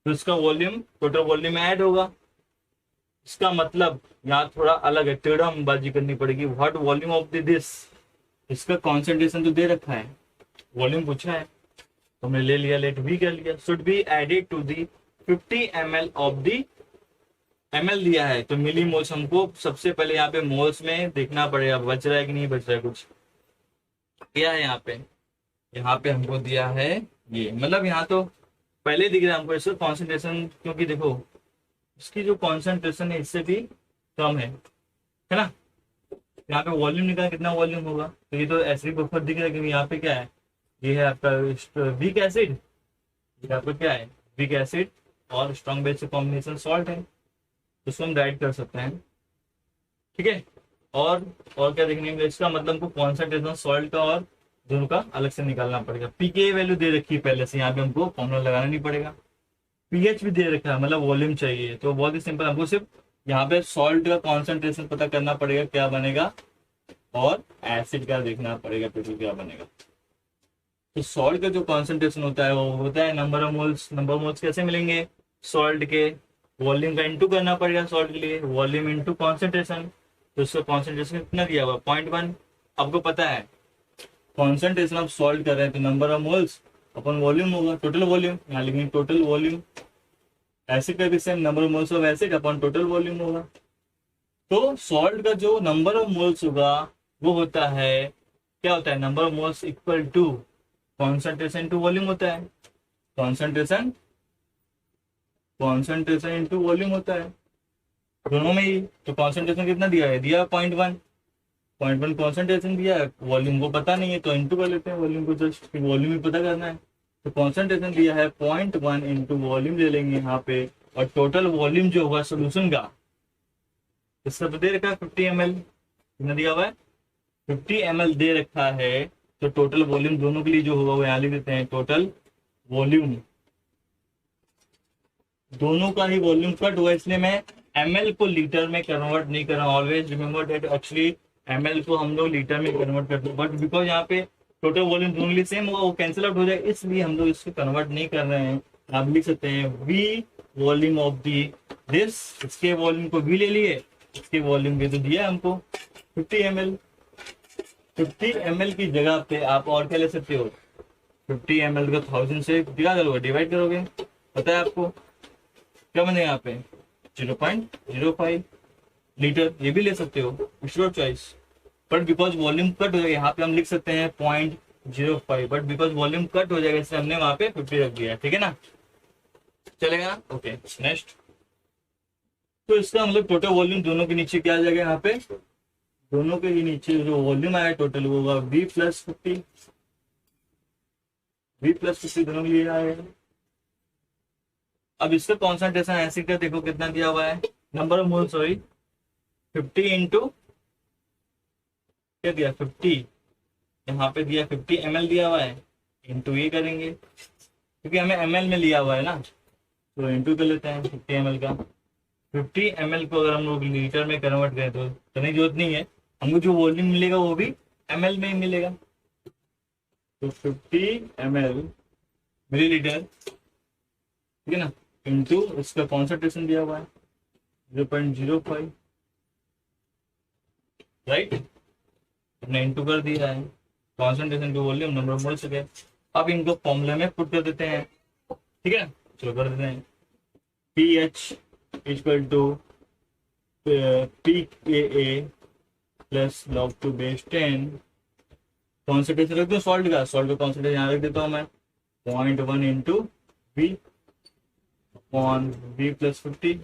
तो इसका वॉल्यूम टोटल वॉल्यूम में ऐड होगा। इसका मतलब यहाँ थोड़ा अलग है, टेढ़म बाजी करनी पड़ेगी, व्हाट वॉल्यूम ऑफ दिस, इसका कॉन्सेंट्रेशन तो दे रखा है, वॉल्यूम पूछा है तो हमने ले लिया, लेट वी कर लिया, should be added to the 50 ml of the, ml दिया है तो मिली मोल्स, हमको सबसे पहले यहाँ पे मोल्स में देखना पड़ेगा बच रहा है कि नहीं बच रहा है, कुछ क्या है यहाँ पे हमको दिया है ये, मतलब यहाँ तो पहले दिख रहा है हमको इसका कॉन्सेंट्रेशन, क्योंकि देखो इसकी जो कॉन्सेंट्रेशन है इससे भी कम है ना, यहाँ पे वॉल्यूम निकाल कितना वॉल्यूम होगा, तो ये तो एसिडिक बफर दिख रहा है, क्योंकि यहाँ पे क्या है, ये है आपका वीक एसिड, यहाँ पे क्या है वीक एसिड और स्ट्रॉन्ग बेस कॉम्बिनेशन सॉल्ट है, तो इसको हम राइट कर सकते हैं, ठीक है। और क्या देखने में, इसका मतलब हमको कॉन्सेंट्रेशन सॉल्ट का और दोनों का अलग से निकालना पड़ेगा। पीके वैल्यू दे रखी है पहले से, यहाँ पे हमको फॉर्मूला लगाना नहीं पड़ेगा। पीएच भी दे रखा है, मतलब वॉल्यूम चाहिए, तो बहुत ही सिंपल, हमको सिर्फ यहाँ पे सॉल्ट का कॉन्सेंट्रेशन पता करना पड़ेगा क्या बनेगा, और एसिड का देखना पड़ेगा टोटल क्या बनेगा। तो सॉल्ट का जो कॉन्सेंट्रेशन होता है वो होता है number of moles. Number of moles कैसे मिलेंगे, सॉल्ट के वॉल्यूम का इंटू करना पड़ेगा, सॉल्ट के लिए वॉल्यूम इंटू कॉन्सेंट्रेशन, तो इसका कॉन्सेंट्रेशन कितना दिया हुआ 0.1। आपको पता है कॉन्सेंट्रेशन ऑफ सॉल्ट कर रहे हैं तो number of moles upon volume होगा, टोटल वॉल्यूम, यहाँ लिखेंगे टोटल वॉल्यूम। एसिड का भी same, number of moles of acid upon total volume होगा। तो सॉल्ट का जो नंबर ऑफ मोल्स होगा वो होता है क्या होता है, number of moles equal to concentration to volume होता है। कॉन्सेंट्रेशन कॉन्सेंट्रेशन इंटू वॉल्यूम होता है दोनों में ही। तो कॉन्सेंट्रेशन कितना दिया है, दिया 0.1, 0.1 कॉन्सेंट्रेशन दिया है, वॉल्यूम को पता नहीं है तो इंटू कर लेते हैं वॉल्यूम को, जस्ट वॉल्यूम ही पता करना है। तो कॉन्सेंट्रेशन दिया है 0.1 इंटू वॉल्यूम ले लेंगे यहाँ पे, और टोटल वॉल्यूम जो होगा सोल्यूशन का, इसका तो दे रखा है 50 ml, कितना दिया हुआ है 50 ml दे रखा है। तो टोटल वॉल्यूम दोनों के लिए जो होगा वो यहाँ लिख देते हैं, टोटल वॉल्यूम दोनों का ही वॉल्यूम कट हुआ, इसलिए मैं ml को लीटर में कन्वर्ट नहीं कर रहा हूँ। Always remember that actually ml को हम लोग लीटर में कन्वर्ट करते हैं, बट बिकॉज यहाँ पे टोटल वॉल्यूम दोनों के लिए सेम होगा, वो कैंसिल आउट हो जाए, इसलिए हम लोग इसको कन्वर्ट नहीं कर रहे हैं। आप लिख सकते हैं v volume of the this, इसके वॉल्यूम को v ले लिए, इसके वॉल्यूम के तो दिया हमको 50 ml। 50 ml की जगह पे आप और क्या ले सकते हो, 50 ml का 1000 से क्या करोगे, डिवाइड करोगे, पता है आपको क्या बनेगा यहाँ पे 0.05 लीटर, ये भी ले सकते हो, it's your choice. But because volume cut हो जाएगा यहाँ पे हम लिख सकते हैं 0.05, बट बिकॉज वॉल्यूम कट हो जाएगा इसलिए हमने वहां पे 50 रख दिया, ठीक है ना, चलेगा। ओके नेक्स्ट, तो इसका मतलब टोटल वॉल्यूम दोनों के नीचे क्या आ जाएगा, यहाँ पे दोनों के ही नीचे जो वॉल्यूम आया टोटल वो होगा v प्लस 50 दोनों के लिए आएगा। अब इसका कॉन्सेंट्रेशन एसिड का देखो कितना दिया हुआ है, number of mole sorry 50 into क्या दिया 50, यहाँ पे दिया 50 ml दिया हुआ है, इंटू ये करेंगे क्योंकि हमें ml में लिया हुआ है ना, तो इंटू कर लेते हैं 50 ml का। 50 ml को अगर हम लोग लीटर में कन्वर्ट करें तो करने की जरूरत नहीं है, हमको जो वॉल्यूम मिलेगा वो भी ml में ही मिलेगा। तो 50 ml मिलीलीटर, ठीक है ना, इंटू इसका कॉन्सेंट्रेशन दिया हुआ है 0.05, राइट, हमने इंटू कर दिया है concentration to volume, number of moles हो गए। अब इनको फॉर्मूले में पुट कर देते हैं, ठीक है, चलो कर देते हैं। pH equal to pKa plus log to base 10, concentration रख दो सॉल्ट का कॉन्सेंट्रेशन यहाँ रख देता हूँ मैं 0.1 into v upon v plus 50,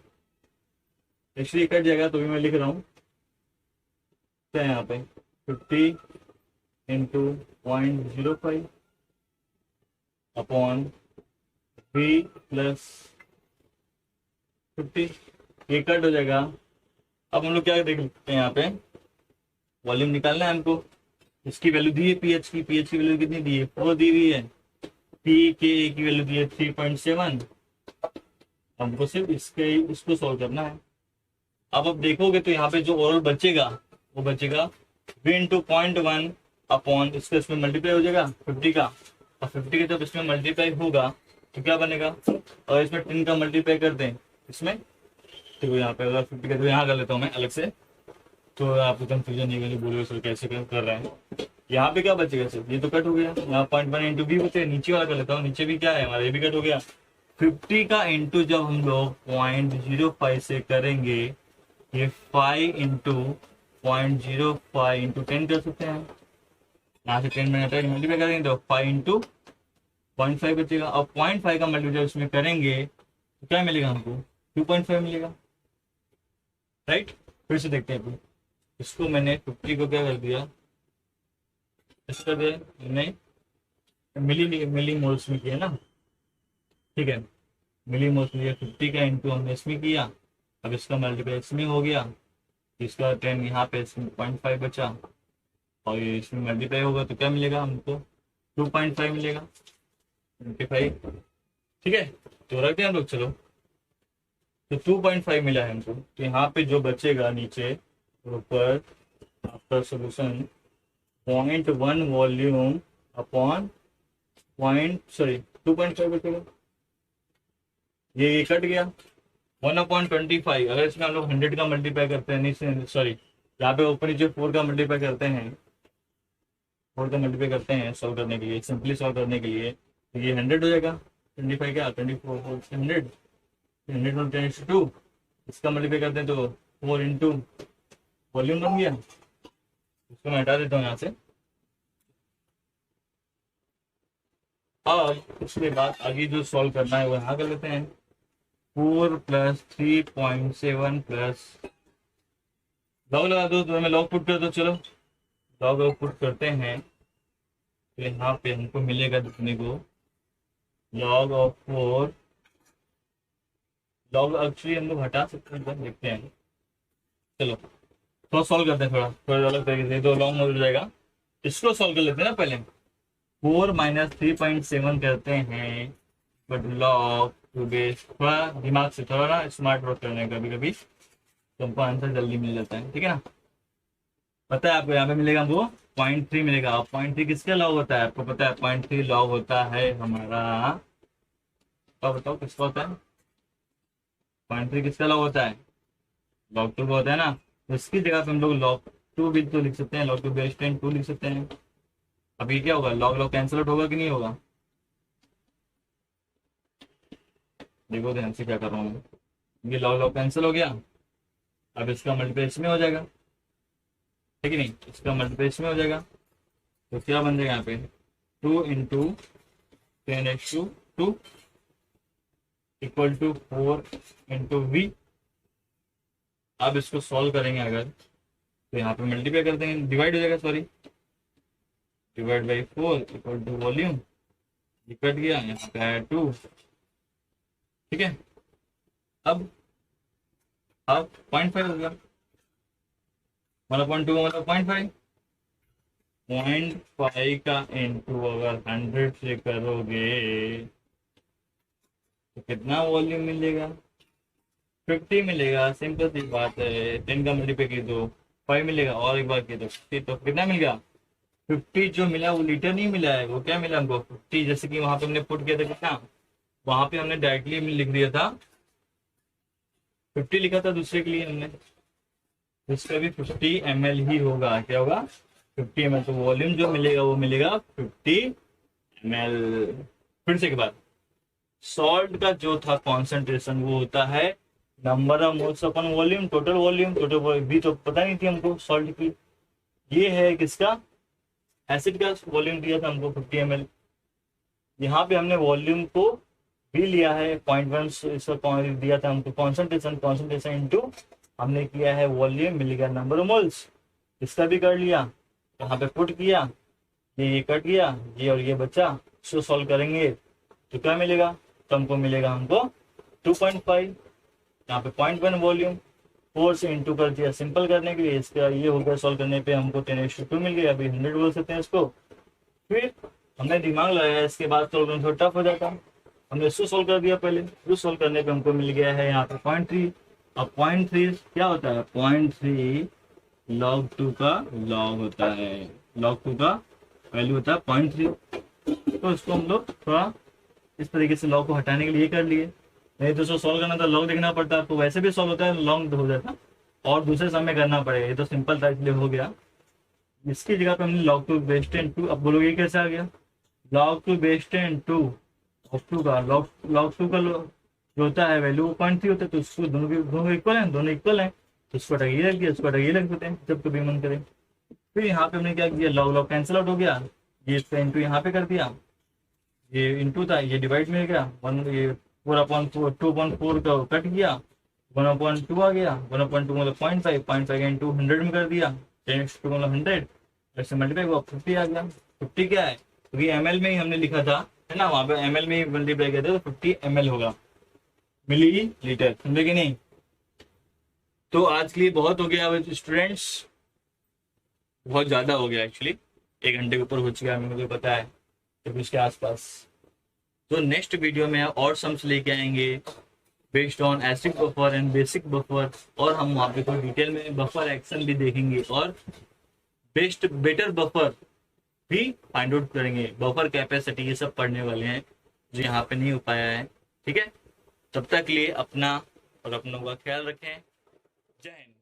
actually cut जाएगा तो भी मैं लिख रहा हूँ, क्या है यहाँ पे 50 इंटू 0.05 अपॉन v प्लस 50, ये कट हो जाएगा। अब हम लोग क्या देख सकते हैं, यहाँ पे वॉल्यूम निकालना है हमको, इसकी वैल्यू दी है pH की वैल्यू कितनी दी है 4 दी हुई है, pKa की वैल्यू दी है 3.7, हमको सिर्फ इसको सॉल्व करना है। अब देखोगे तो यहाँ पे जो ओरल बचेगा वो बचेगा v इंटू 0.1 अपॉन इसका इसमें मल्टीप्लाई हो जाएगा 50 का, और 50 का जब इसमें मल्टीप्लाई होगा तो क्या बनेगा, और इसमें 10 का मल्टीप्लाई कर दें इसमें, तो यहाँ पे अगर 50 का तो यहाँ कर लेता हूँ मैं अलग से, तो आपको कंफ्यूजन नहीं करनी, बोलो सर कैसे कर रहे हैं। यहाँ पे क्या बचेगा सर, ये तो कट हो गया, यहाँ 0.1 इंटू भी बचे, नीचे वाला कर लेता हूँ, नीचे भी क्या है हमारा, ये भी कट हो गया। 50 का इंटू जब हम लोग 0.05 से करेंगे, ये 5 इंटू 0.05 इंटू 10 कर सकते हैं, यहाँ से 10 मिनट मल्टीप्लाई करेंगे तो 5 इंटू 0.5 बचेगा, और 0.5 का मल्टीप्लाई इसमें करेंगे तो क्या मिलेगा हमको 2.5 मिलेगा, राइट। फिर से देखते हैं अभी, इसको मैंने 50 को क्या कर दिया, इसका मैंने मिली मोल्स में किया ना, ठीक है, मिली मोल्स में 50 का इंटू हमने इसमें किया, अब इसका मल्टीप्लाई इसमें हो गया, इसका 10 यहाँ पे 0.5 बचा, और ये इसमें मल्टीप्लाई होगा तो क्या मिलेगा हमको 2.5 मिलेगा 25, ठीक है, तो रखते हैं हम लोग, चलो तो 2.5 मिला है हमको, तो यहाँ पे जो बचेगा नीचे ऊपर आपका सोल्यूशन 0.1 वॉल्यूम अपॉन 2.5 बचेगा, ये कट गया 1/25, अगर इसमें हम लोग 100 का मल्टीप्लाई करते हैं, नहीं सॉरी यहाँ पे ऊपर नीचे 4 का मल्टीप्लाई करते हैं, 4 का मल्टीप्लाई करते हैं सॉल्व करने के लिए, सिंपली सॉल्व करने के लिए, तो ये 100 हो जाएगा, 25 क्या 24 100 100 10 2, इसका मल्टीप्लाई करते हैं तो 4 इंटू वॉल्यूम बन गया, इसको मैं हटा देता हूँ यहाँ से, अब उसके बाद आगे जो सॉल्व करना है वो यहाँ कर लेते हैं। 4 + 3.7 प्लस लॉग लगा दो, तो हमें लॉग पुट कर दो। चलो लॉग पुट करते हैं, तो यहाँ पे हमको मिलेगा देखने को लॉग ऑफ 4। लॉग एक्चुअली हम लोग हटा सकते हैं, बस देखते हैं। चलो थोड़ा सॉल्व करते हैं, थोड़ा थोड़ा अलग तरीके से, तो लॉन्ग हो जाएगा। इसको सॉल्व कर लेते हैं ना पहले। 4 - 3.7 करते हैं, बट लॉग टू बेस, थोड़ा दिमाग से, थोड़ा ना स्मार्ट वर्क करने का कभी कभी, तो हमको आंसर जल्दी मिल जाता है, ठीक है ना। पता है आपको यहाँ पे मिलेगा हमको 0.3 मिलेगा। अब 0.3 किसका लॉग होता है आपको पता है? 0.3 लॉग होता है हमारा, तो बताओ किसका होता है? 0.3 किसका लॉग होता है? लॉग 2 का होता है ना। तो इसकी जगह पे हम लोग लॉग 2 भी तो लिख सकते हैं, लॉग 2 बेस 10 2 लिख सकते हैं। अभी क्या होगा? लॉग लॉग कैंसिल आउट होगा कि नहीं होगा? देखो ध्यान से क्या कर रहा हूँ, ये लॉग लॉग कैंसिल हो गया। अब इसका मल्टीप्लाई में हो जाएगा, ठीक है नहीं? इसका मल्टीप्लाई में हो जाएगा, तो क्या बन जाएगा यहाँ पे? 2 × 10⁻² = 4 × v। अब इसको सॉल्व करेंगे अगर, तो यहाँ पे मल्टीप्लाई कर देंगे, डिवाइड हो जाएगा, sorry, divide by 4 = volume, cut गया, यहाँ पे आया 2, ठीक है। अब 0.5 हो गया, 1/2 मतलब 0.5। 0.5 का इंटू अगर 100 से करोगे तो कितना वॉल्यूम मिलेगा? 50 मिलेगा। सिंपल सी बात है, 10 का मल्टीप्लाई की तो 5 मिलेगा, और एक बार की तो 50, तो कितना मिल गया? 50 जो मिला वो लीटर नहीं मिला है, वो क्या मिला हमको? 50। जैसे कि वहां पे हमने पुट किया था कितना, वहां पे हमने डायरेक्टली लिख दिया था 50 लिखा था दूसरे के लिए हमने, इसका भी 50 ml ही होगा। क्या होगा? 50 ml। तो वॉल्यूम जो मिलेगा वो मिलेगा 50 ml। फिर से एक बार, सॉल्ट का जो था कॉन्सेंट्रेशन वो होता है number of moles upon volume, total volume, total भी तो पता नहीं थी हमको सॉल्ट की। ये है किसका? एसिड का वॉल्यूम दिया था हमको 50 ml। यहाँ पे हमने वॉल्यूम को भी लिया है 0.1, इसका दिया था हमको कॉन्सेंट्रेशन, कॉन्सेंट्रेशन इंटू हमने किया है वॉल्यूम, मिल गया नंबर ऑफ मोल्स। इसका भी कर लिया, यहाँ पे पुट किया, ये कट गया, ये और ये बचा। इसको सॉल्व करेंगे तो क्या मिलेगा? तो हमको मिलेगा हमको 2.5, यहाँ पे 0.1 वॉल्यूम, 4 से इंटू कर दिया सिंपल करने के लिए। इसका ये हो गया, सॉल्व करने पे हमको 10⁻² मिल गया। अभी 100 बोल सकते हैं इसको। फिर हमने दिमाग लगाया, इसके बाद सॉल्व करना थोड़ा टफ हो जाता है, हमने इसको सॉल्व कर दिया पहले। इसको सॉल्व करने पे हमको मिल गया है यहाँ पे 0.3। अब 0.3 क्या होता है? 0.3 log 2 का लॉग होता है, log 2 का वैल्यू होता है 0.3। तो इसको हम लोग थोड़ा इस तरीके से लॉग को हटाने के लिए कर लिए, नहीं तो इसको सॉल्व करना था लॉग देखना पड़ता, तो वैसे भी सॉल्व होता है लॉन्ग हो जाता और दूसरे समय करना पड़ेगा। ये तो सिंपल था इसलिए हो गया। इसकी जगह पे हमने log 2 बेस 10 2। अब बोलोगे कैसे आ गया? log 2 बेस 10 2 ऑफ 2 का log 2 का जो होता है वैल्यू 0.3 होता है, तो उसको दोनों इक्वल है, दोनों इक्वल है, तो उसको हटा ये रख दिया, उसको हटा ये रख देते हैं जब कभी मन करें। फिर यहाँ पे हमने क्या किया? लॉग लॉग कैंसिल आउट हो गया, ये इसका इंटू यहाँ पे कर दिया, ये इंटू था, ये डिवाइड में गया, 1 ये 4/4 2/4 का कट गया, 1/2 आ गया, 1/2 मतलब 0.5, 0.5 का इंटू 100 में कर दिया, 10⁻² मतलब 100, ऐसे मल्टीप्लाई हुआ 50 आ गया। 50 क्या है? क्योंकि तो ml में ही हमने लिखा था, है ना, वहां पे ml में ही मल्टीप्लाई किया था, तो 50 ml होगा, मिली लीटर, समझे कि नहीं? तो आज के लिए बहुत हो गया स्टूडेंट्स, बहुत ज्यादा हो गया एक्चुअली, 1 घंटे के ऊपर हो चुका है, मुझे पता है, तो उसके आसपास। तो नेक्स्ट वीडियो में और सम्स लेके आएंगे based on acid buffer and basic buffer, और हम वहाँ पे कोई डिटेल में बफर एक्शन भी देखेंगे और बेटर बफर भी फाइंड आउट करेंगे, बफर कैपेसिटी, ये सब पढ़ने वाले हैं जो यहाँ पे नहीं हो पाया है, ठीक है। तब तक के लिए अपना और अपनों का ख्याल रखें। जय हिंद।